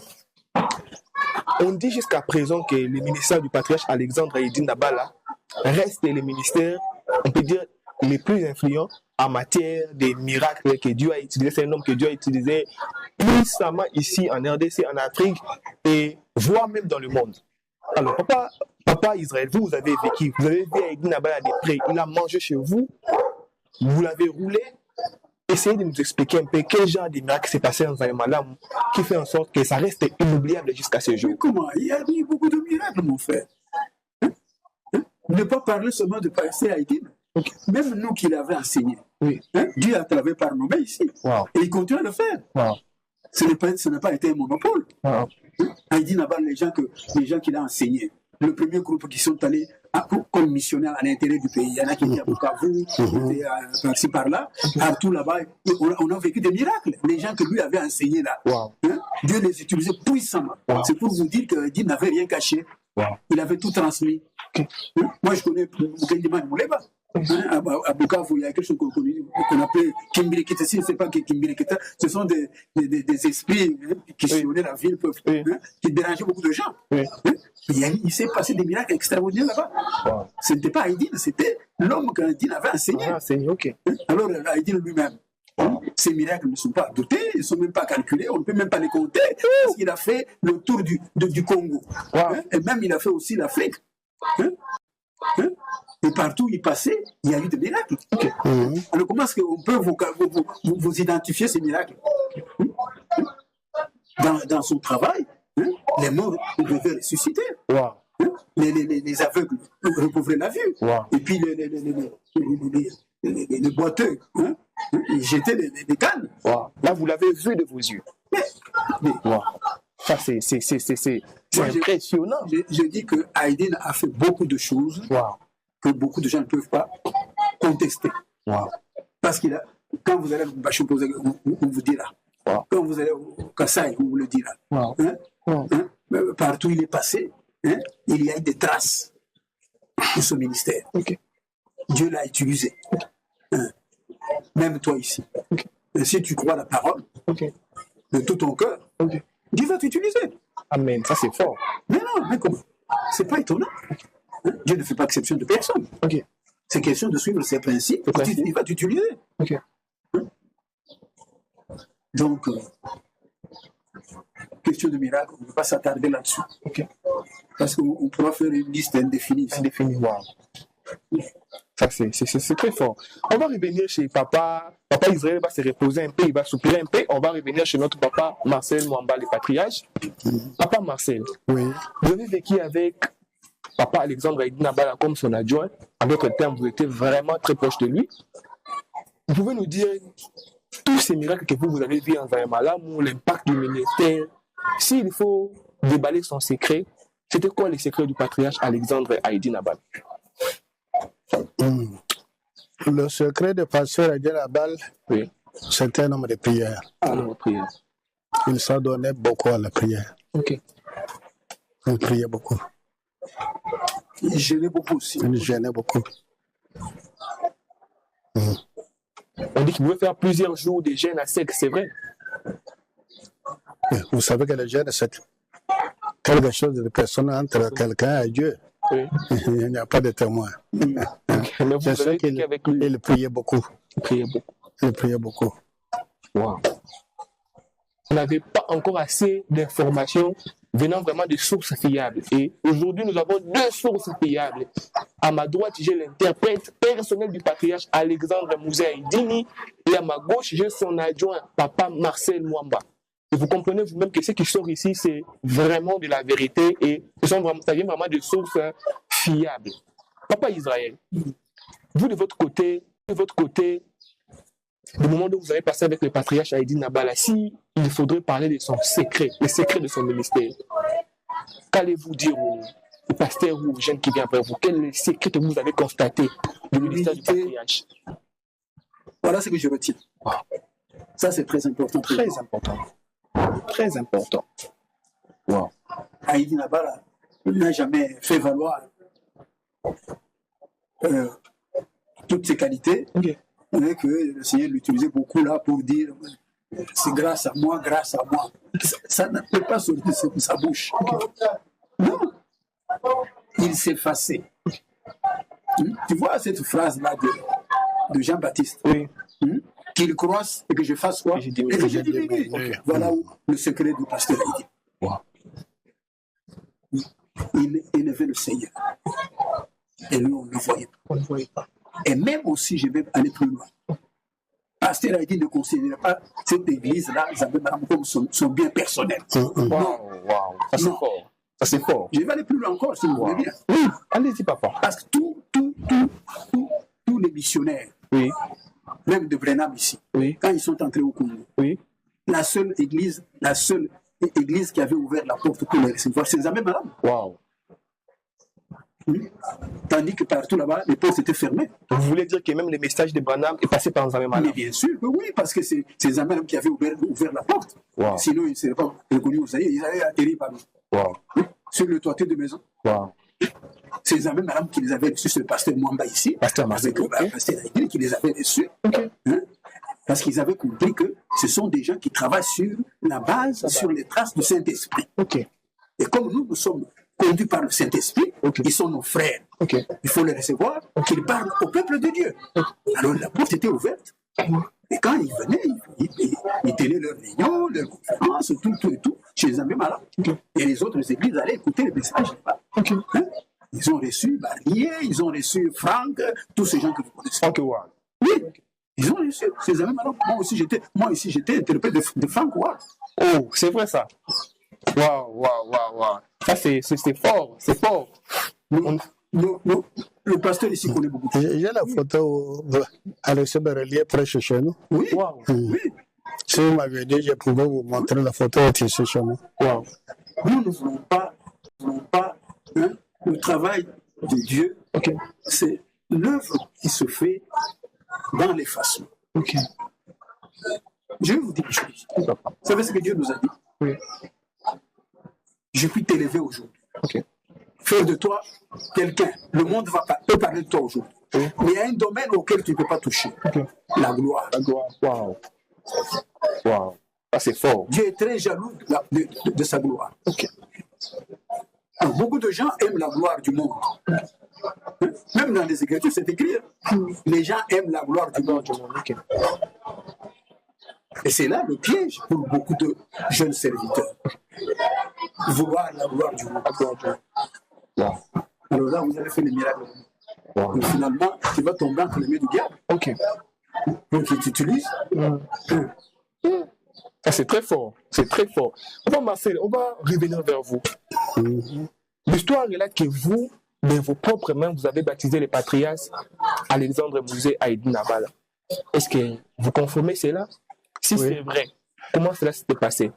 on dit jusqu'à présent que le ministère du patriarche Alexandre Haïdine Nabala reste le ministère, on peut dire, les plus influents en matière des miracles que Dieu a utilisé. C'est un homme que Dieu a utilisé puissamment ici en RDC, en Afrique et voire même dans le monde. Alors, papa Israël, vous avez vécu, vous avez vu Haïdine Nabala de près, il a mangé chez vous, vous l'avez roulé. Essayez de nous expliquer un peu quel genre de miracle s'est passé dans Zaïmalam qui fait en sorte que ça reste inoubliable jusqu'à ce jour. Mais comment? Il y a eu beaucoup de miracles, mon frère. Ne pas parler seulement de passer Haïdine. Okay. Même nous qui l'avons enseigné. Oui. Dieu a travaillé par nos mains ici. Wow. Et il continue à le faire. Wow. Ce n'a pas été un monopole. Wow. Haïdine Nabala, les gens qui l'ont enseigné, le premier groupe qui sont allés comme missionnaires à l'intérieur du pays. Il y en a qui étaient à Bukavu, par-ci par-là, partout là-bas. On a vécu des miracles. Les gens que lui avait enseignés là. Wow. Dieu les utilisait puissamment. Wow. C'est pour vous dire que Dieu n'avait rien caché. Wow. Il avait tout transmis. Okay. Moi, je connais Bougaïdiman Mouleba. À Bukavu, il y a quelque chose qu'on appelle Kimbirikita. Si je ne sais pas Kimbirikita, ce sont des esprits qui sillonnaient la ville, qui dérangeaient beaucoup de gens. Il s'est passé des miracles extraordinaires là-bas. Wow. Ce n'était pas Haïdine, c'était l'homme qu'Haïdine avait enseigné. Okay. Alors, Haïdine lui-même, ces miracles ne sont pas dotés, ils ne sont même pas calculés, on ne peut même pas les compter, parce qu'il a fait le tour du Congo. Wow. Et même il a fait aussi l'Afrique. Et partout où il passait, il y a eu des miracles. Okay. Alors comment est-ce qu'on peut vous identifier ces miracles? Dans son travail, les morts devaient ressusciter. Wow. Les aveugles recouvraient la vue. Wow. Et puis les boiteux, ils jetaient des cannes. Wow. Là, vous l'avez vu de vos yeux. Mais wow. Ça, c'est impressionnant. Je dis que Haïdine a fait beaucoup de choses. Wow. Que beaucoup de gens ne peuvent pas contester. Wow. Parce qu'il a, quand vous allez au Bachou, on vous dira. Wow. Quand vous allez au Kassai, on vous le dira. Wow. Partout où il est passé, il y a eu des traces de ce ministère. Okay. Dieu l'a utilisé. Okay. Même toi ici. Okay. Si tu crois la parole de tout ton cœur, Dieu va t'utiliser. Amen, ça c'est fort. Mais non, mais comment? C'est pas étonnant. Dieu ne fait pas exception de personne. Okay. C'est question de suivre ses principes. Il va t'utiliser. Okay. Donc, question de miracle, on ne peut pas s'attarder là-dessus. Okay. Parce qu'on pourra faire une liste indéfinie. Indéfinie, wow. Ça, c'est très fort. On va revenir chez papa. Papa Israël va se reposer un peu, il va soupirer un peu. On va revenir chez notre papa Marcel Mwamba, le patriarche. Papa Marcel, oui. Vous avez vécu avec Papa Alexandre Haïdine Nabala comme son adjoint. En d'autres termes, vous étiez vraiment très proche de lui. Vous pouvez nous dire tous ces miracles que vous avez vus en Zaïmalam, ou l'impact du ministère. S'il faut déballer son secret, c'était quoi le secret du patriarche Alexandre Haïdine Nabala? Le secret de pasteur Haïdine Nabala, oui. C'était un homme de prière. Un homme de prière. Il s'adonnait beaucoup à la prière. Okay. Il priait beaucoup. Il gênait beaucoup aussi. Il gênait beaucoup. On dit qu'il pouvait faire plusieurs jours de jeûne à sec, c'est vrai? Vous savez que le jeûne, c'est quelque chose de personnel entre quelqu'un et Dieu. Oui. Il n'y a pas de témoin. Okay. Mais vous avez vécu avec lui. Il priait beaucoup. Il priait beaucoup. Wow. On n'avait pas encore assez d'informations venant vraiment de sources fiables. Et aujourd'hui, nous avons deux sources fiables. À ma droite, j'ai l'interprète personnel du patriarche Alexandre Haïdine et à ma gauche, j'ai son adjoint, Papa Marcel Mwamba. Et vous comprenez vous-même que ce qui sort ici, c'est vraiment de la vérité et ça vient vraiment de sources fiables. Papa Israël, vous de votre côté, le moment où vous avez passé avec le patriarche Haïdine Nabala, si il faudrait parler de son secret, le secret de son ministère, qu'allez-vous dire au pasteur ou aux jeunes qui viennent après vous? Quel est le secret que vous avez constaté du ministère du patriarche? Voilà ce que je retiens. Ça, c'est très important. Très important. Très important. Wow. Haïdi Nabala n'a jamais fait valoir toutes ses qualités, mais que le Seigneur l'utilisait beaucoup là pour dire c'est grâce à moi, grâce à moi. Ça ne peut pas sortir de sa bouche. Non, il s'effaçait. Tu vois cette phrase-là de Jean-Baptiste, qu'il croisse et que je fasse quoi? Et que je diminue. Voilà où le secret du pasteur Haïdi. Wow. Il élevait le Seigneur. Et nous, on ne le voyait pas. Et même aussi, je vais aller plus loin. Pasteur Haïdi ne considérait pas cette église-là, comme son bien personnel. Wow. Ça c'est fort. Ça c'est fort. Je vais aller plus loin encore, si vous voulez bien. Oui, allez-y, papa. Parce que tous les missionnaires, même de Brenham ici, quand ils sont entrés au Congo, la seule église qui avait ouvert la porte pour les recevoir, c'est Nzambe Malamu. Wow. Tandis que partout là-bas, les portes étaient fermées. Vous voulez dire que même les messages de Branham est passé par Nzambe Malamu? Mais bien sûr, oui, parce que c'est Nzambe Malamu qui avait ouvert la porte. Wow. Sinon, ils ne seraient pas reconnus aux Zaïre, ils allaient atterrir parmi sur le toiteur de maison. Wow. C'est Nzambe Malamu qui les avait reçus, c'est le pasteur Mwamba ici, Pasteur Haïdi qui les avait reçus. Parce qu'ils avaient compris que ce sont des gens qui travaillent sur la base, sur les traces du Saint-Esprit. Et comme nous sommes conduits par le Saint-Esprit, ils sont nos frères. Il faut les recevoir, qu'ils parlent au peuple de Dieu. Alors la porte était ouverte. Et quand ils venaient, ils tenaient leurs réunions, leurs conférences, tout, chez les amis malades. Et les autres églises allaient écouter les messages. Ils ont reçu Barnier, ils ont reçu Franck, tous ces gens que vous connaissez. Oui, ils ont reçu ces amis malades. Moi aussi, j'étais interprète de Franck Ward. Oh, c'est vrai ça. Waouh. Ça, c'est fort, c'est fort. Le pasteur ici connaît beaucoup. J'ai la photo où Alexis Berelier prêche chez nous. Oui. Si vous m'avez dit, je pouvais vous montrer la photo ici chez nous. Nous ne voulons pas le travail de Dieu. C'est l'œuvre qui se fait dans l'effacement. Je vais vous dire une chose. Vous savez ce que Dieu nous a dit? Je puis t'élever aujourd'hui. Faire de toi quelqu'un. Le monde peut parler de toi aujourd'hui. Mais il y a un domaine auquel tu ne peux pas toucher. La gloire. Wow. Ça, c'est fort. Dieu est très jaloux de sa gloire. Alors, beaucoup de gens aiment la gloire du monde. Même dans les Écritures, c'est écrit. Les gens aiment la gloire du monde. Et c'est là le piège pour beaucoup de jeunes serviteurs. Vouloir la gloire du monde. Alors là, vous allez faire les miracles. Et finalement, tu vas tomber entre les mains du diable. Donc, il t'utilise. C'est très fort. Marcel, on va revenir vers vous. L'histoire relate que vous, de vos propres mains, vous avez baptisé les patriarches Alexandre Mouzé, Haïdi Nabala. Est-ce que vous confirmez cela? Si c'est vrai, comment cela s'est passé?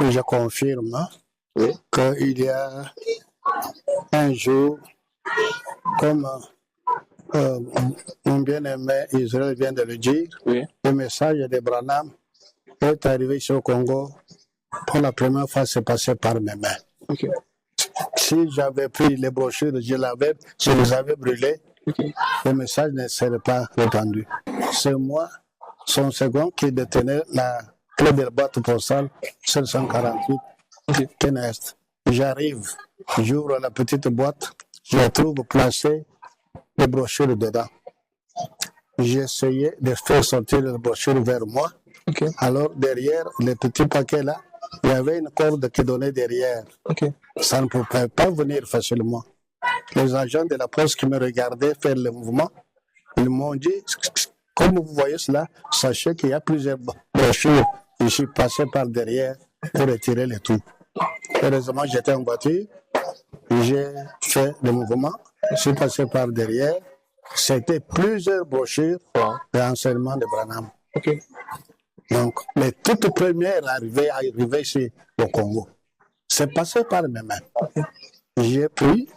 Je confirme qu'il y a un jour, comme mon bien-aimé Israël vient de le dire, le message de Branham est arrivé ici au Congo. Pour la première fois, c'est passé par mes mains. Si j'avais pris les brochures, je les avais brûlées, le message ne serait pas répandu. C'est moi, son second, qui détenait la clé de la boîte postale 748 Kenest. J'arrive, j'ouvre la petite boîte, je trouve placé les brochures dedans. J'ai essayé de faire sortir les brochures vers moi. Alors, derrière les petits paquets là, il y avait une corde qui donnait derrière. Ça ne pouvait pas venir facilement. Les agents de la poste qui me regardaient faire le mouvement, ils m'ont dit, comme vous voyez cela, sachez qu'il y a plusieurs brochures ici passées par derrière pour retirer les tout. Heureusement, j'étais en voiture, j'ai fait le mouvement, je suis passé par derrière. C'était plusieurs brochures d'enseignement de Branham. Donc, les toutes premières arrivées ici au Congo, c'est passé par mes mains. j'ai pris.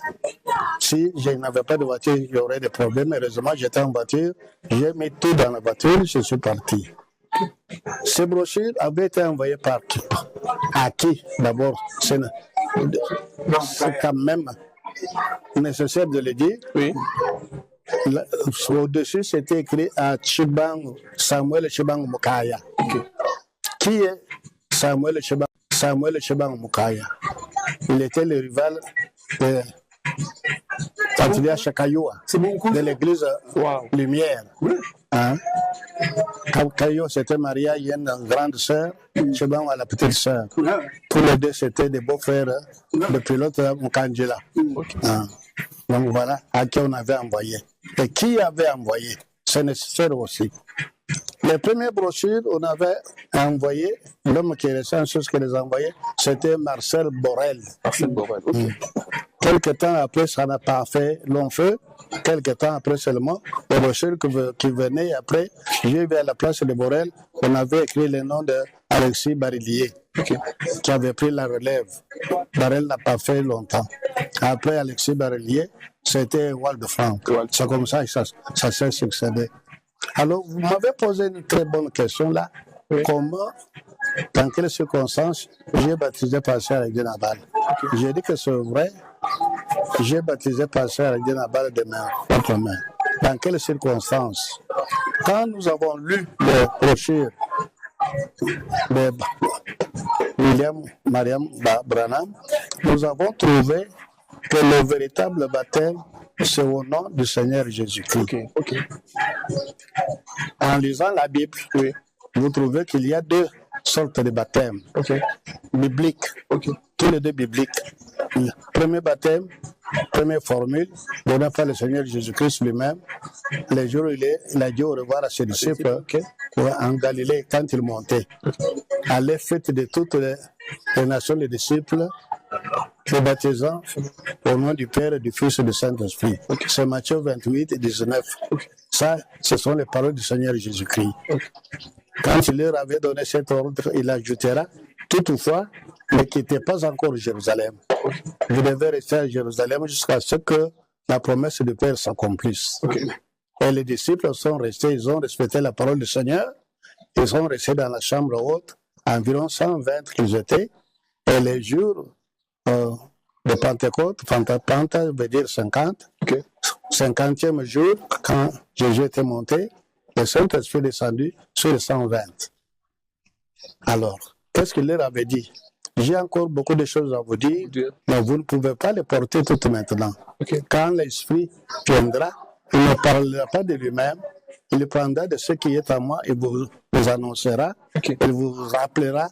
Si je n'avais pas de voiture, il y aurait des problèmes. Heureusement, j'étais en voiture. J'ai mis tout dans la voiture, je suis parti. Ces brochures avaient été envoyées par qui? À qui d'abord? C'est quand même nécessaire de le dire. Oui. Au-dessus, c'était écrit à Samuel Chibang Mukaya. Okay. Qui est Samuel Chibang Mukaya? Il était le rival de Tantilia Chakayoua, de l'église Lumière. Hein? Kayo s'était marié à une grande sœur, Chibang à la petite sœur. Tous les deux, c'était des beaux-frères de pilote Mukandjila. Hein? Donc voilà à qui on avait envoyé. Et qui avait envoyé? C'est nécessaire aussi. Les premières brochures, on avait envoyé, l'homme qui est resté en chose qui les a envoyés, c'était Marcel Borel. Marcel Borel, ok. Quelque temps après, ça n'a pas fait long feu. Quelque temps après seulement, les brochures qui venaient après, j'ai vu à la place de Borel, on avait écrit le nom d'Alexis Barillier, okay, qui avait pris la relève. Borel n'a pas fait longtemps. Après Alexis Barillier, c'était Wald de Franck. C'est comme ça que ça s'est succédé. Alors, vous m'avez posé une très bonne question là. Oui. Comment, dans quelles circonstances, j'ai baptisé Pasteur Aïdé Nabal? Okay. J'ai dit que c'est vrai. J'ai baptisé Pasteur Aïdé Nabal de ma propre main. Dans quelles circonstances? Quand nous avons lu les brochures de William Mariam Branham, nous avons trouvé que le véritable baptême, c'est au nom du Seigneur Jésus-Christ. Okay. Okay. En lisant la Bible, oui, vous trouvez qu'il y a deux sortes de baptêmes, okay, bibliques, okay, tous les deux bibliques. Le premier baptême, première formule, donnée par le Seigneur Jésus-Christ lui-même, les jours où il a dit au revoir à ses disciples, okay, en Galilée quand il montait. Allez, faites de toutes les nations les disciples, les baptisants au nom du Père et du Fils et du Saint-Esprit. Okay. C'est Matthieu 28 et 19. Okay. Ça, ce sont les paroles du Seigneur Jésus-Christ. Okay. Quand il leur avait donné cet ordre, il ajoutera, toutefois, ne quittez pas encore Jérusalem. Okay. Vous devez rester à Jérusalem jusqu'à ce que la promesse du Père s'accomplisse. Okay. Et les disciples sont restés, ils ont respecté la parole du Seigneur, ils sont restés dans la chambre haute, environ 120 qu'ils étaient, et les jours de Pentecôte, Pentecôte veut dire 50, okay, 50e jour, quand Jésus était monté, le Saint-Esprit est descendu sur les 120. Alors, qu'est-ce qu'il leur avait dit? J'ai encore beaucoup de choses à vous dire, mais vous ne pouvez pas les porter toutes maintenant. Okay. Quand l'Esprit viendra, il ne parlera pas de lui-même, il prendra de ce qui est à moi et vous annoncera, okay, il vous rappellera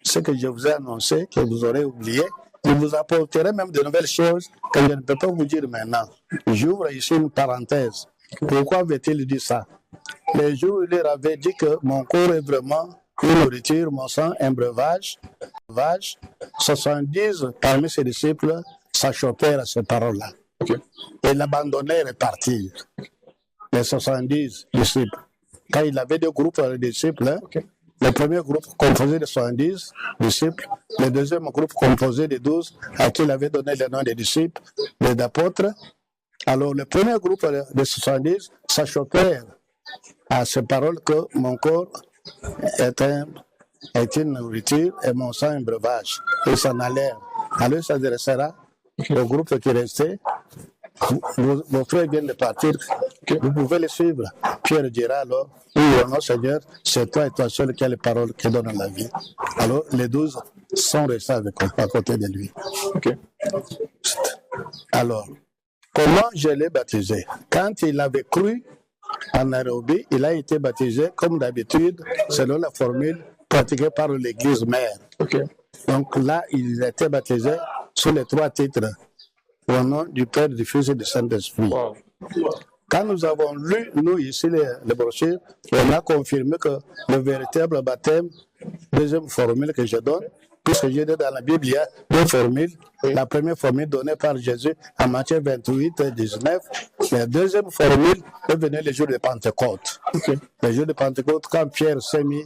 ce que je vous ai annoncé, que vous aurez oublié. Il vous apporterait même de nouvelles choses que je ne peux pas vous dire maintenant. J'ouvre ici une parenthèse. Pourquoi avait-il dit ça? Les jours où il leur avait dit que mon corps est vraiment une nourriture, mon sang un breuvage, 70 parmi ses disciples s'achoppèrent à ces paroles-là. Okay. Et l'abandonnèrent et partirent. Les 70 disciples. Quand il avait deux groupes de disciples, hein, okay, le premier groupe composé de 70 disciples, le deuxième groupe composé de 12 à qui il avait donné le nom des disciples, des apôtres. Alors le premier groupe de 70 s'achoppèrent à ces paroles que mon corps est une nourriture et mon sang un breuvage. Ils s'en allèrent. Alors il s'adressera au groupe qui restait. Vos frères viennent de partir, vous pouvez les suivre. Pierre dira alors, oui, non Seigneur, c'est toi et toi seul qui as les paroles qui donnent la vie. Alors les 12 sont restés à côté de lui. Okay. Alors, comment je l'ai baptisé? Quand il avait cru en Nairobi, il a été baptisé comme d'habitude, selon la formule pratiquée par l'église mère. Okay. Donc là, il a été baptisé sous les 3 titres. Au nom du Père, du Fils et du Saint-Esprit. Wow. Quand nous avons lu, nous, ici, les brochures, on a confirmé que le véritable baptême, deuxième formule que je donne, puisque j'ai dit dans la Bible, il y a deux formules. La première formule donnée par Jésus en Matthieu 28, 19. La deuxième formule est venue le jour de Pentecôte. Okay. Le jour de Pentecôte, quand Pierre s'est mis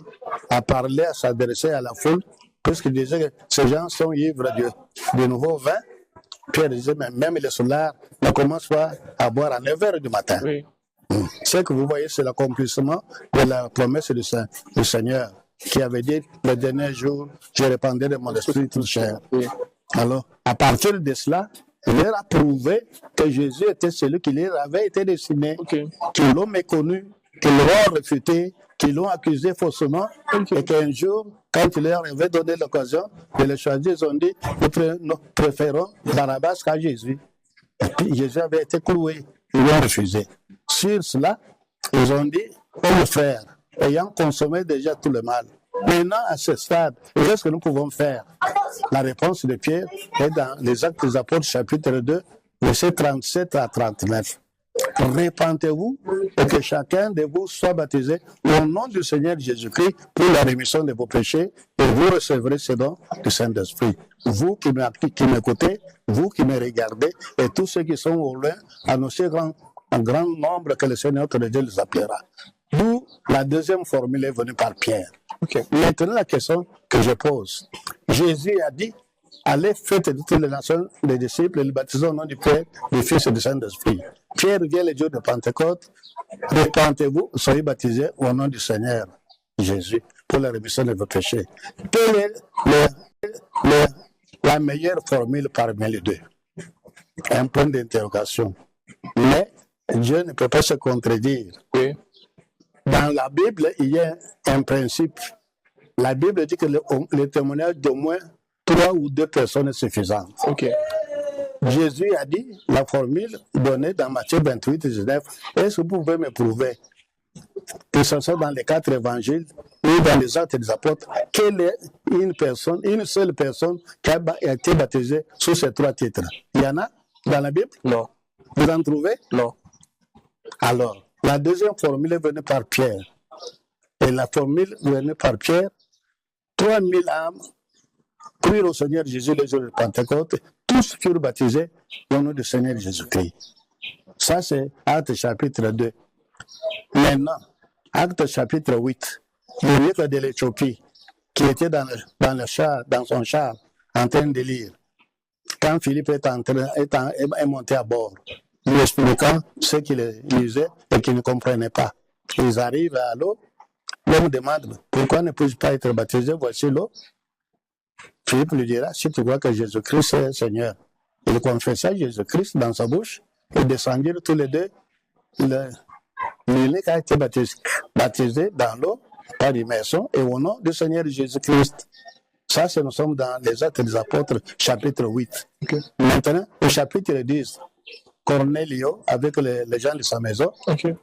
à parler, à s'adresser à la foule, puisqu'il disait que ces gens sont ivres du nouveau vin, Pierre disait, mais même les soldats ne commencent pas à boire à 9h du matin. Oui. Ce que vous voyez, c'est l'accomplissement de la promesse du Seigneur, qui avait dit, le dernier jour, je répandrai de mon esprit toute chair. Oui. Alors, à partir de cela, il leur a prouvé que Jésus était celui qui leur avait été destiné, qu'ils l'ont méconnu, qu'ils l'ont refuté, qu'ils l'ont accusé faussement, et qu'un jour, quand il leur avait donné l'occasion de le choisir, ils ont dit, nous préférons Barabbas qu'à Jésus. Et puis Jésus avait été cloué, ils l'ont refusé. Sur cela, ils ont dit, ô frère, ayant consommé déjà tout le mal, maintenant à ce stade, qu'est-ce que nous pouvons faire? La réponse de Pierre est dans les Actes des Apôtres, chapitre 2, versets 37 à 39. Répentez-vous et que chacun de vous soit baptisé au nom du Seigneur Jésus-Christ pour la rémission de vos péchés et vous recevrez ce don du Saint-Esprit. Vous qui m'écoutez, vous qui me regardez et tous ceux qui sont au loin, annoncez un grand nombre que le Seigneur notre Dieu les appellera. D'où la deuxième formule est venue par Pierre. Maintenant, la question que je pose. Jésus a dit, allez, faites de toutes les nations des disciples et les baptisez au nom du Père, du Fils et du Saint-Esprit. Pierre vient le jour de Pentecôte, repentez-vous, soyez baptisés au nom du Seigneur Jésus pour la rémission de vos péchés. Quelle est la meilleure formule parmi les deux? Un point d'interrogation. Mais Dieu ne peut pas se contredire. Oui. Dans la Bible, il y a un principe. La Bible dit que le témoignage d'au moins 3 ou 2 personnes est suffisant. Jésus a dit la formule donnée dans Matthieu 28, 19. Est-ce que vous pouvez me prouver, que ce soit dans les 4 évangiles ou dans les Actes des Apôtres, quelle est une seule personne qui a été baptisée sous ces 3 titres? Il y en a dans la Bible? Non. Vous en trouvez? Non. Alors, la deuxième formule est venue par Pierre. Et la formule venue par Pierre, 3000 âmes crurent au Seigneur Jésus le jour de Pentecôte, tous furent baptisés au nom du Seigneur Jésus-Christ. Ça, c'est Acte chapitre 2. Maintenant, Acte chapitre 8, le livre de l'Éthiopie, qui était dans son char, en train de lire, quand Philippe est monté à bord, lui expliquant ce qu'il lisait et qu'il ne comprenait pas. Ils arrivent à l'eau, l'homme demande, pourquoi ne puis-je pas être baptisé? Voici l'eau. Philippe lui dira, si tu crois que Jésus-Christ est Seigneur. Il confessa Jésus-Christ dans sa bouche et descendirent tous les deux. L'unique a été baptisé dans l'eau par immersion et au nom du Seigneur Jésus-Christ. Ça, nous sommes dans les Actes des Apôtres, chapitre 8. Maintenant, au chapitre 10, Cornélio, avec les gens de sa maison,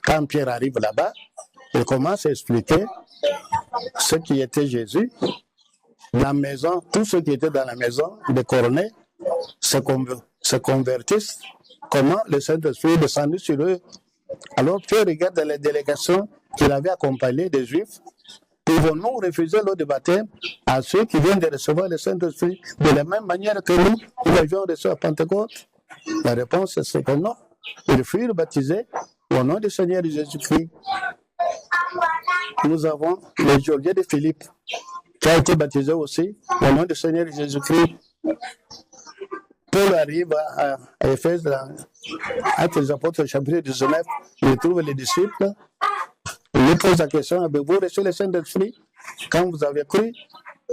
quand Pierre arrive là-bas, il commence à expliquer ce qui était Jésus. La maison, tous ceux qui étaient dans la maison de Cornélio se convertissent. Comment le Saint-Esprit est descendu sur eux. Alors Pierre regarde les délégations qu'il avait accompagnées des Juifs. Pouvons-nous refuser l'eau de baptême à ceux qui viennent de recevoir le Saint-Esprit de la même manière que nous avions reçu à Pentecôte? La réponse c'est que non. Ils furent baptisés au nom du Seigneur Jésus-Christ. Nous avons le geôlier de Philippe qui a été baptisé aussi au nom du Seigneur Jésus-Christ. Paul arrive à Éphèse, dans Actes des Apôtres, chapitre 19, il trouve les disciples, il lui pose la question, avez-vous reçu le Saint-Esprit quand vous avez cru?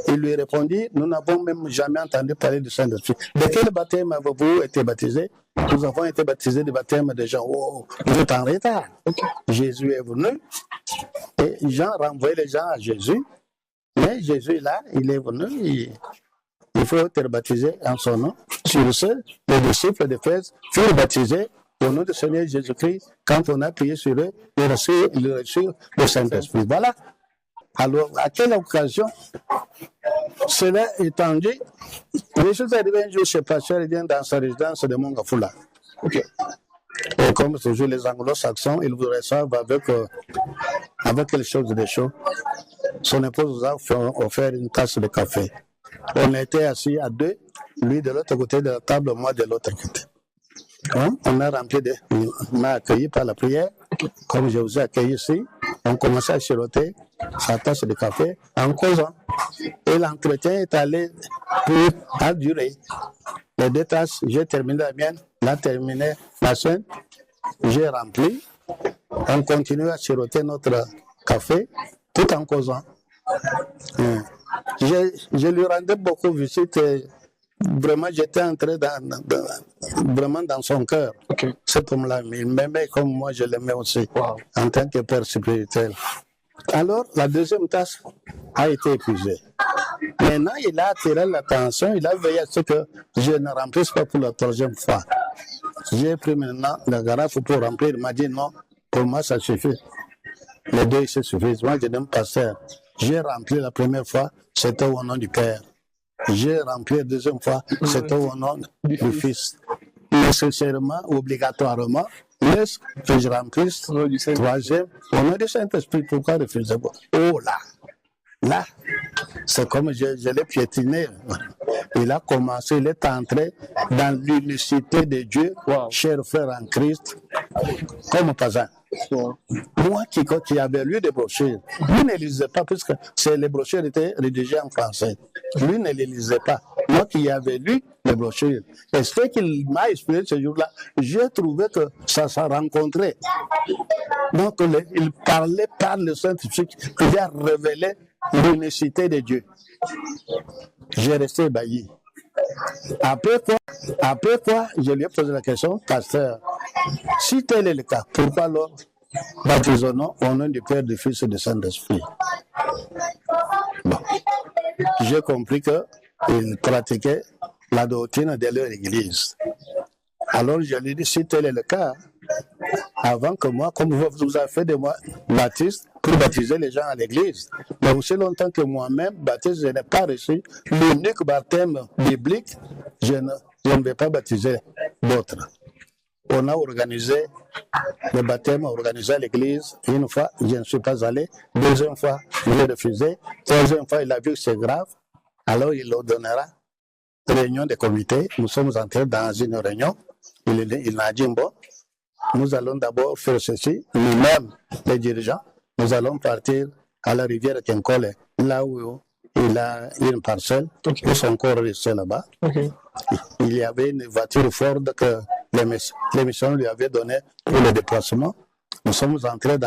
Il lui répondit, nous n'avons même jamais entendu parler du Saint-Esprit. De quel baptême avez-vous été baptisé? Nous avons été baptisés du baptême de Jean. Oh, vous êtes en retard. Jésus est venu et Jean renvoyait les gens à Jésus. Mais Jésus est là, il est venu, il faut être baptisé en son nom. Sur ce, les disciples d'Éphèse furent baptisés au nom du Seigneur Jésus-Christ. Quand on a prié sur eux, ils reçurent le Saint-Esprit. Voilà. Alors, à quelle occasion cela étant dit, je suis arrivé un jour chez Pasteur, il vient dans sa résidence de Mongafula. Et comme toujours les anglo-saxons, ils vous reçoivent avec quelque chose de chaud. Son épouse nous a offert une tasse de café. On était assis à 2, lui de l'autre côté de la table, moi de l'autre côté. On m'a accueilli par la prière, comme je vous ai accueilli ici. On commençait à chiroter sa tasse de café en causant. Et l'entretien est allé a duré. les 2 tasses, j'ai terminé la mienne, il a terminé la sienne, j'ai rempli. On continue à siroter notre café tout en causant. Je lui rendais beaucoup visite et vraiment j'étais entré vraiment dans son cœur. Okay. Cet homme-là, il m'aimait comme moi je l'aimais aussi, en tant que père spirituel. Alors la deuxième tasse a été épuisée. Maintenant, il a attiré l'attention, il a veillé à ce que je ne remplisse pas pour la 3e fois. J'ai pris maintenant la carafe pour remplir, il m'a dit non, pour moi ça suffit. Les 2 se suffisent. Moi je n'aime pas ça. J'ai rempli la première fois, c'était au nom du Père. J'ai rempli la deuxième fois, c'était au nom du Fils. Nécessairement, obligatoirement, laisse que je remplisse le 3e au nom du Saint-Esprit. Pourquoi refuser-vous? Oh là, c'est comme je l'ai piétiné. Il a commencé, il est entré dans l'unicité de Dieu, cher frère en Christ, comme pas un. Moi qui avais lu des brochures, lui ne lisait pas, puisque les brochures étaient rédigées en français. Lui ne les lisait pas. Moi qui avais lu les brochures. Et ce qu'il m'a expliqué ce jour-là, j'ai trouvé que ça s'est rencontré. Donc il parlait par le Saint-Esprit, il a révélé l'unicité de Dieu. J'ai resté ébahi. Après quoi, je lui ai posé la question, pasteur, si tel est le cas, pourquoi alors baptisons-nous au nom du Père, du Fils et du Saint-Esprit? Bon, j'ai compris qu'il pratiquait la doctrine de leur église. Alors je lui ai dit, si tel est le cas, avant que moi, comme vous avez fait de moi baptiste pour baptiser les gens à l'église, mais aussi longtemps que moi-même, baptiste, je n'ai pas reçu l'unique baptême biblique, je ne vais pas baptiser d'autres. On a organisé le baptême, organisé à l'église. Une fois, je ne suis pas allé. Deuxième fois, j'ai refusé. Troisième fois, il a vu que c'est grave. Alors, il ordonnera réunion de comité. Nous sommes entrés dans une réunion. Il a dit, bon, nous allons d'abord faire ceci. Nous-mêmes, les dirigeants, nous allons partir à la rivière Kenkole, là où il a une parcelle. Ils sont encore restés là-bas. Il y avait une voiture Ford que les missions lui avaient donnée pour le déplacement. Nous sommes entrés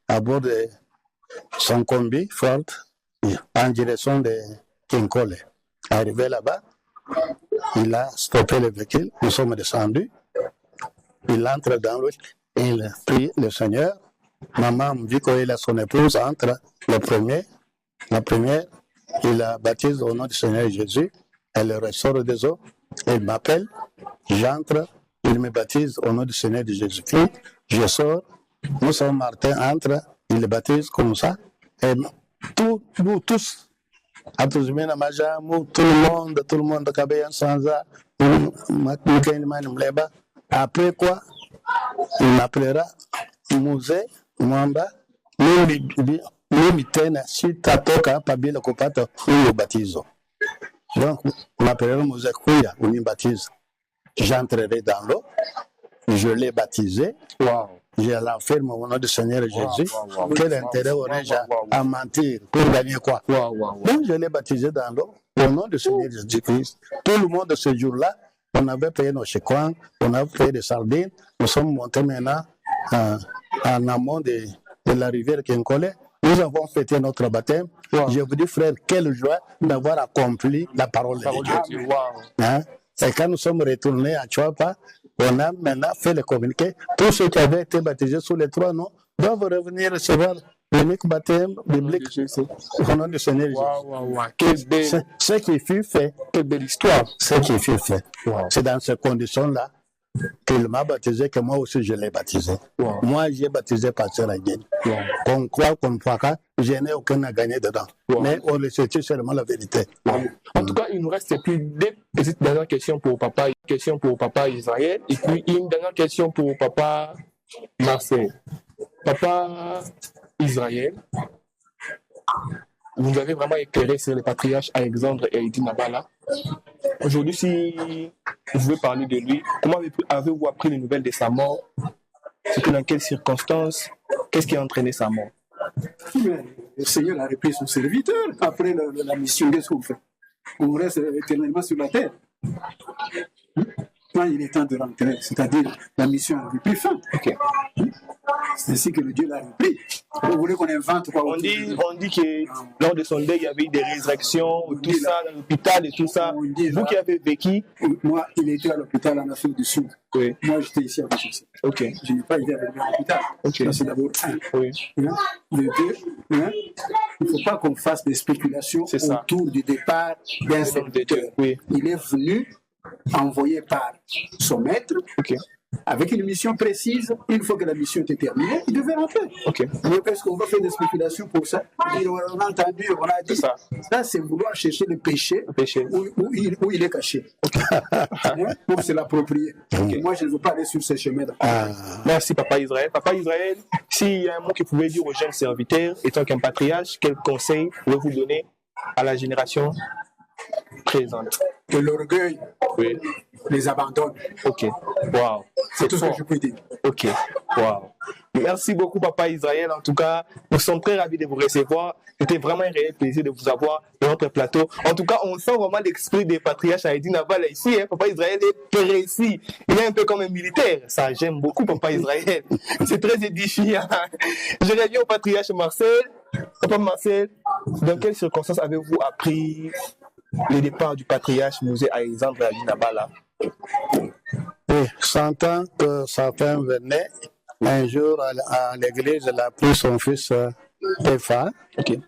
à bord de son combi Ford en direction de Kenkole. Arrivé là-bas, il a stoppé le véhicule. Nous sommes descendus. Il entre dans l'eau. Il prie le Seigneur. Maman me dit qu'il a son épouse entre la première, il la baptise au nom du Seigneur Jésus. Elle ressort des eaux. Elle m'appelle. J'entre. Il me baptise au nom du Seigneur de Jésus-Christ. Je sors. Nous sommes Martin entre. Il le baptise comme ça. Et nous tous, à tous tout le monde, après quoi, il m'appellera Muse Mwamba, Mitena, si tatoka pabila kupata huyo baptizo. Donc, on m'appellera Muse Kouya, on me baptise. J'entrerai dans l'eau, je l'ai baptisé. Je l'enferme au nom du Seigneur Jésus. Quel intérêt aurais-je à mentir pour gagner quoi? Donc, je l'ai baptisé dans l'eau au nom du Seigneur Jésus-Christ. Tout le monde ce jour-là, on avait payé nos chéquans, on avait payé des sardines. Nous sommes montés maintenant en amont de la rivière Kenkole. Nous avons fêté notre baptême. Je vous dis, frère, quelle joie d'avoir accompli la parole de Dieu. Hein? Et quand nous sommes retournés à Chouapa, on a maintenant fait le communiqué. Tous ceux qui avaient été baptisés sous les 3 noms doivent revenir recevoir l'unique baptême biblique au nom du Seigneur Jésus. Ce qui fut fait, quelle belle histoire. Ce qui fut fait. C'est dans ces conditions-là qu'il m'a baptisé, que moi aussi je l'ai baptisé. Moi, j'ai baptisé Pasteur Aguène. Qu'on croit, qu'on ne croit pas, je n'ai aucun à gagner dedans. Mais on le sait seulement la vérité. En tout cas, il nous reste plus deux petites dernières questions pour papa. Une question pour papa Israël et puis une dernière question pour papa Marcel. Papa Israël, vous avez vraiment éclairé sur les patriarches Alexandre et Edith Nabala. Aujourd'hui, si vous voulez parler de lui, comment avez-vous appris les nouvelles de sa mort? C'était dans quelles circonstances? Qu'est-ce qui a entraîné sa mort? Le Seigneur a repris son serviteur après la mission des souffles. On reste éternellement sur la terre. quand il est temps de rentrer, c'est-à-dire la mission n'avait plus fin. Ok. C'est ainsi que le Dieu l'a repris. Vous voulez qu'on invente quoi? On dit que lors de son deuil, il y avait eu des résurrections, tout ça, dans l'hôpital et tout ça. Vous qui avez vécu. Moi, il était à l'hôpital en Afrique du Sud. Oui. Moi, j'étais ici à Kinshasa. Ok. Je n'ai pas été avec lui à l'hôpital. Ok. Ça, c'est d'abord un. Oui. Le deux, il ne faut pas qu'on fasse des spéculations autour du départ d'un serviteur. Oui. Il est venu envoyé par son maître. Ok. Avec une mission précise, une fois que la mission était terminée, il devait rentrer. Ok. Mais est-ce qu'on va faire des spéculations pour ça? On a entendu, on a dit. Ça, c'est vouloir chercher le péché, où il est caché. Pour se l'approprier. Moi, je ne veux pas aller sur ces chemins-là. Merci, Papa Israël. Papa Israël, s'il y a un mot que vous pouvez dire aux jeunes serviteurs, étant qu'un patriarche, quel conseil pouvez-vous donner à la génération présente? Que l'orgueil les abandonne. Ok. Wow. C'est tout ce que je peux dire. Ok. Wow. Merci beaucoup, Papa Israël. En tout cas, nous sommes très ravis de vous recevoir. C'était vraiment un réel plaisir de vous avoir dans notre plateau. En tout cas, on sent vraiment l'esprit des patriarches à Eddy Nabala ici. Papa Israël est précis. Il est un peu comme un militaire. Ça, j'aime beaucoup, Papa Israël. C'est très édifiant. Je reviens au patriarche Marcel. Papa Marcel, dans quelles circonstances avez-vous appris le départ du patriarche Mosé Alexandre Eddy Nabala? Oui, sentant que Satan venait, un jour à l'église, il a pris son fils Tépha. Okay.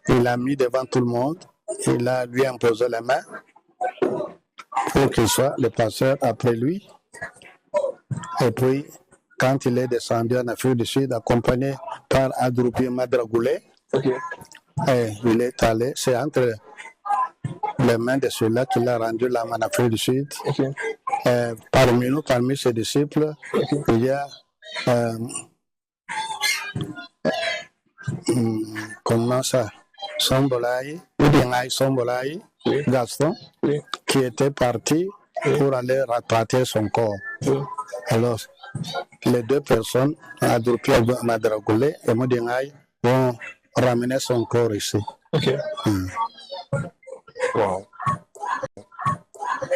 Il l'a mis devant tout le monde. Il a lui imposé la main pour qu'il soit le pasteur après lui. Et puis, quand il est descendu en Afrique du Sud, accompagné par Adroupi Madragoulé, il est allé, c'est entre les mains de ceux-là qu'il a rendu l'âme en Afrique du Sud. Parmi nous, parmi ses disciples, il y a comment ça, Sombolai, Gaston, qui était parti pour aller rapatrier son corps. Alors, les deux personnes, Adroupi Madragoulé et Modingaï, vont ramener son corps ici. Wow.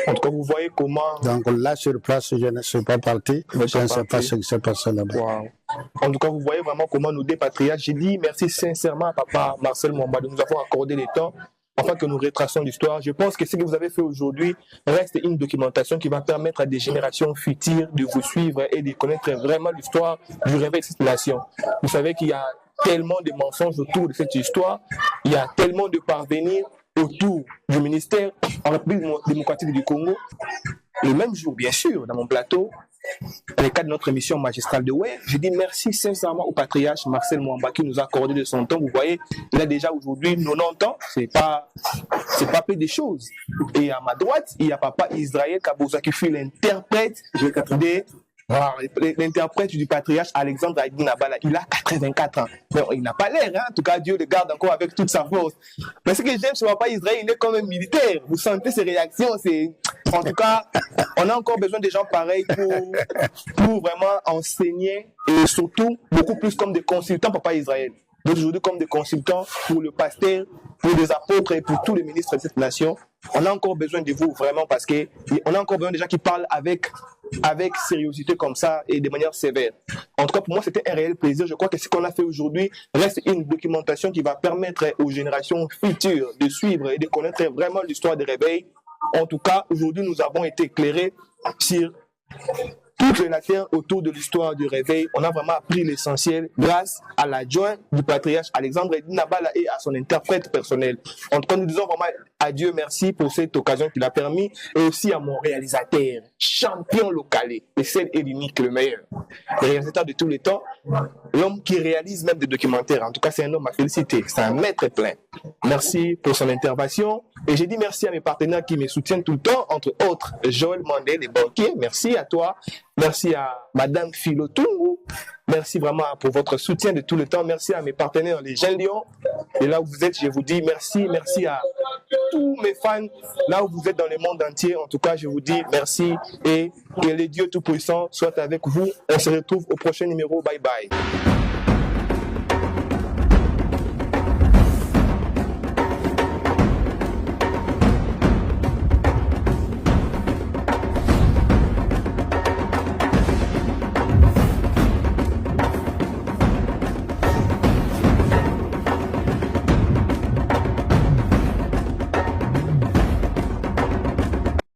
En tout cas, vous voyez comment... Donc là, sur place, je ne suis pas parti. Je ne sais pas ce qui s'est passé là-bas. Wow. En tout cas, vous voyez vraiment comment nous deux patriarches, j'ai dit merci sincèrement à Papa Marcel Mwamba de nous avoir accordé le temps afin que nous retraçons l'histoire. Je pense que ce que vous avez fait aujourd'hui reste une documentation qui va permettre à des générations futures de vous suivre et de connaître vraiment l'histoire du réveil de cette nation. Vous savez qu'il y a tellement de mensonges autour de cette histoire, il y a tellement de parvenir autour du ministère en République démocratique du Congo. Le même jour, bien sûr, dans mon plateau, dans le cadre de notre émission magistrale de Web, je dis merci sincèrement au patriarche Marcel Mwamba qui nous a accordé de son temps. Vous voyez, il a déjà aujourd'hui 90 ans, c'est pas peu de choses. Et à ma droite, il y a Papa Israël Kabouza qui fut l'interprète l'interprète du patriarche Alexandre Eddy Nabala. Il a 84 ans. Mais il n'a pas l'air, hein? En tout cas, Dieu le garde encore avec toute sa force. Mais ce que j'aime sur Papa Israël, il est comme un militaire. Vous sentez ses réactions. En tout cas, on a encore besoin de gens pareils pour vraiment enseigner et surtout beaucoup plus comme des consultants, Papa Israël. Aujourd'hui, comme des consultants pour le pasteur, pour les apôtres et pour tous les ministres de cette nation. On a encore besoin de vous vraiment parce qu'on a encore besoin de gens qui parlent avec sériosité comme ça et de manière sévère. En tout cas, pour moi, c'était un réel plaisir. Je crois que ce qu'on a fait aujourd'hui reste une documentation qui va permettre aux générations futures de suivre et de connaître vraiment l'histoire des réveils. En tout cas, aujourd'hui, nous avons été éclairés sur toutes les matières autour de l'histoire du réveil. On a vraiment appris l'essentiel grâce à l'adjoint du patriarche Alexandre Eddy Nabala et à son interprète personnel. En tout cas, nous disons vraiment à Dieu merci pour cette occasion qu'il a permis et aussi à mon réalisateur, champion local, le seul et l'unique, le meilleur, le réalisateur de tous les temps, l'homme qui réalise même des documentaires. En tout cas, c'est un homme à féliciter, c'est un maître plein. Merci pour son intervention et j'ai dit merci à mes partenaires qui me soutiennent tout le temps, entre autres Joël Mandel, les banquiers. Merci à toi. Merci à Madame Philotungu. Merci vraiment pour votre soutien de tout le temps. Merci à mes partenaires, les Jeunes Lions. Et là où vous êtes, je vous dis merci. Merci à tous mes fans, là où vous êtes dans le monde entier. En tout cas, je vous dis merci et que le Dieu Tout-Puissant soit avec vous. On se retrouve au prochain numéro. Bye bye.